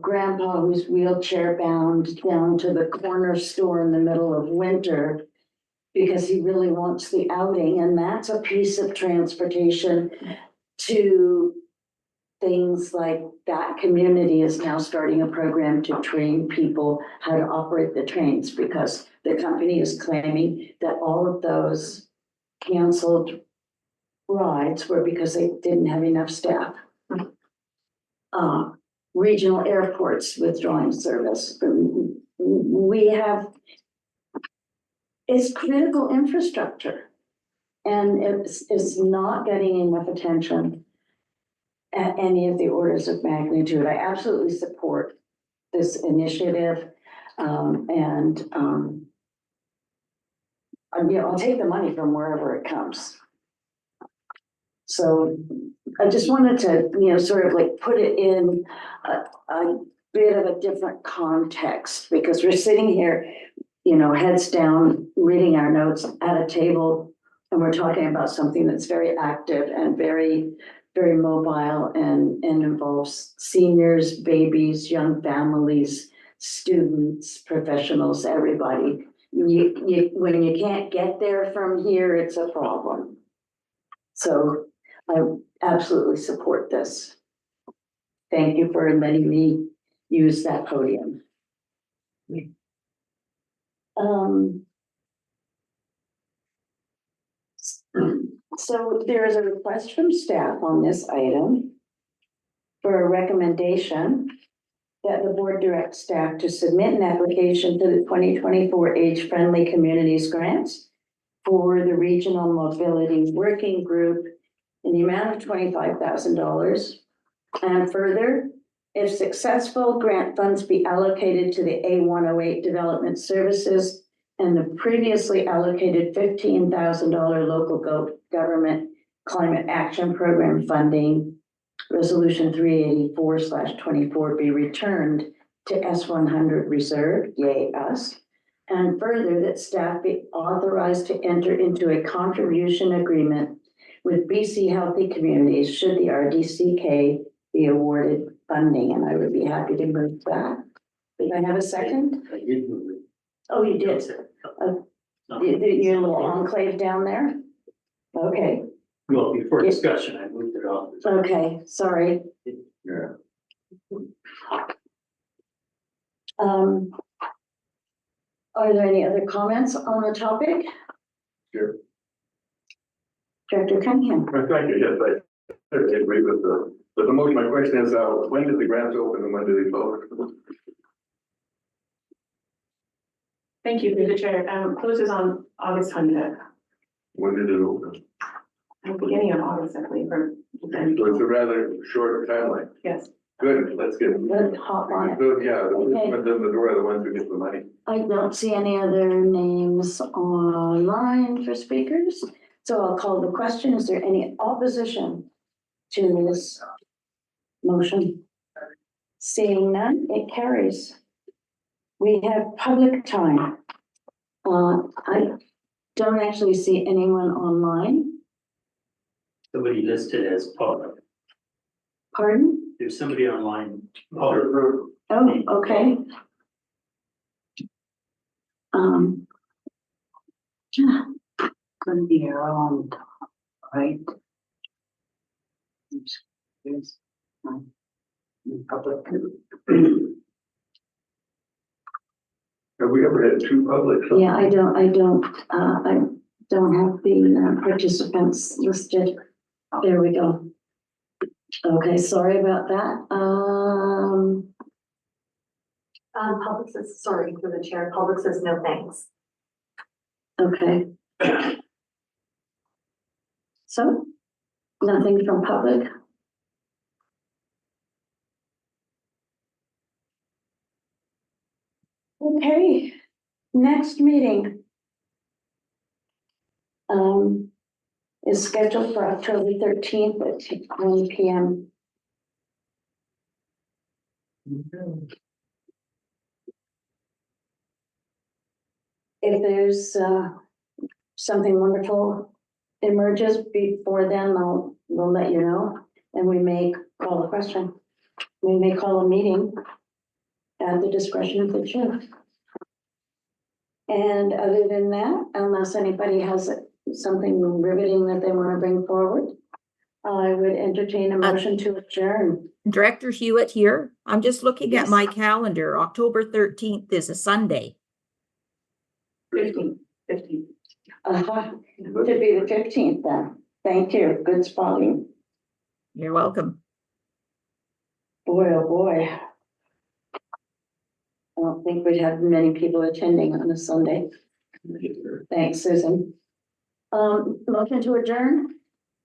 grandpa who's wheelchair bound down to the corner store in the middle of winter because he really wants the outing. And that's a piece of transportation, to things like that community is now starting a program to train people how to operate the trains, because the company is claiming that all of those canceled rides were because they didn't have enough staff. Regional airports withdrawing service. It's critical infrastructure, and it's not getting enough attention at any of the orders of magnitude. I absolutely support this initiative, and I'll take the money from wherever it comes. So I just wanted to, sort of like put it in a bit of a different context, because we're sitting here, heads down, reading our notes at a table, and we're talking about something that's very active and very, very mobile and involves seniors, babies, young families, students, professionals, everybody. When you can't get there from here, it's a problem. So I absolutely support this. Thank you for letting me use that podium. So there is a request from staff on this item for a recommendation that the board directs staff to submit an application to the 2024 Age-Friendly Communities Grants for the Regional Mobility Working Group in the amount of $25,000. And further, if successful, grant funds be allocated to the A108 Development Services and the previously allocated $15,000 local government Climate Action Program funding, Resolution 384/24 be returned to S100 Reserve, yay us. And further, that staff be authorized to enter into a contribution agreement with BC Healthy Communities should the RDCK be awarded funding, and I would be happy to move that. Did I have a second? I did move it. Oh, you did. Your little enclave down there? Okay, Well, before discussion, I moved it off. okay, sorry. Yeah. Are there any other comments on the topic? Sure. Director Cunningham? Thank you, yes, I agree with the motion. My question is, when do the grants open and when do they close? Thank you through the chair. Closes on August 20th, When did it open? beginning of August, I believe, or. So it's a rather short timeline. Yes. Good, let's get. Good, hop on it. Good, yeah, the Okay. ones in the door are the ones who get the money. I don't see any other names online for speakers, so I'll call the question. Is there any opposition to this motion? Seeing none, it carries. We have public time. I don't actually see anyone online. Somebody listed as public. Pardon? There's somebody online. Public. Oh, okay. Couldn't be here on, right? Yes. Public. Have we ever had two publics? Yeah, I don't have the participants listed. There we go. Okay, sorry about that. Public says, sorry, for the chair, public says no thanks. Okay. So, nothing from public. Okay, next meeting is scheduled for October 13th at 1 p.m. If there's something wonderful emerges before then, we'll let you know, and we may call a question. We may call a meeting at the discretion of the chair. And other than that, unless anybody has something riveting that they want to bring forward, I would entertain a motion to adjourn. Director Hewitt here. I'm just looking Yes. at my calendar. October 13th is a Sunday. 15. To be the 15th then. Thank you. Good spotting. You're welcome. Boy, oh boy. I don't think we'd have many people attending on a Sunday. Thanks, Susan. Motion to adjourn?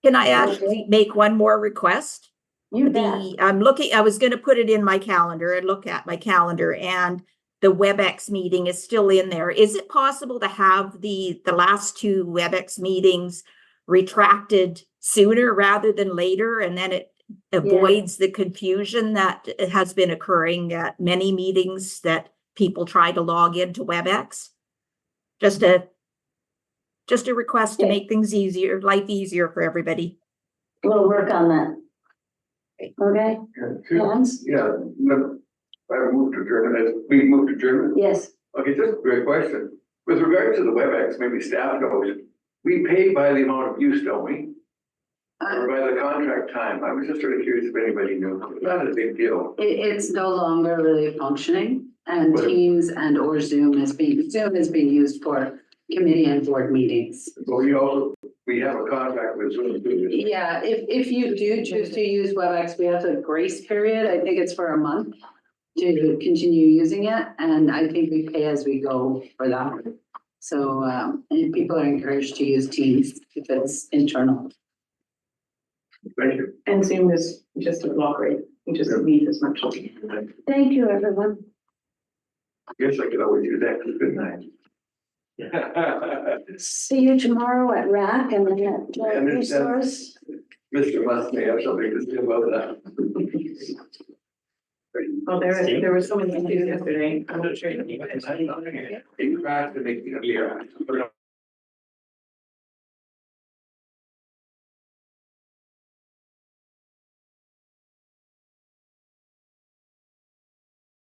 Can I actually make one more request? You bet. I was gonna put it in my calendar and look at my calendar, and the WebEx meeting is still in there. Is it possible to have the last two WebEx meetings retracted sooner rather than later? And then it avoids the confusion that has been occurring at many meetings that people try to log into WebEx. Just a request to make things easier, life easier for everybody. We'll work on that. Okay, Hans? Yeah, no, I moved to German, we moved to German. Yes. Okay, just a great question. With regard to the WebEx, maybe staff knows, we pay by the amount of use, don't we? Or by the contract time. I was just sort of curious if anybody knew. Not a big deal. It's no longer really functioning, and But- Teams and or Zoom is being used for committee and board meetings. But we have a contract with Zoom too. Yeah, if you do choose to use WebEx, we have a grace period. I think it's for a month to continue using it, and I think we pay as we go for that. So, and people are encouraged to use Teams if it's internal. Thank you. And Zoom is just a block rate, you just need as much. Thank you, everyone. Guess I could always use that, couldn't I? See you tomorrow at RAC and then at And it's, resource. Mr. Musk may have something to say about that. Oh, there was so many issues yesterday. I'm not sure. In fact, to make it clear.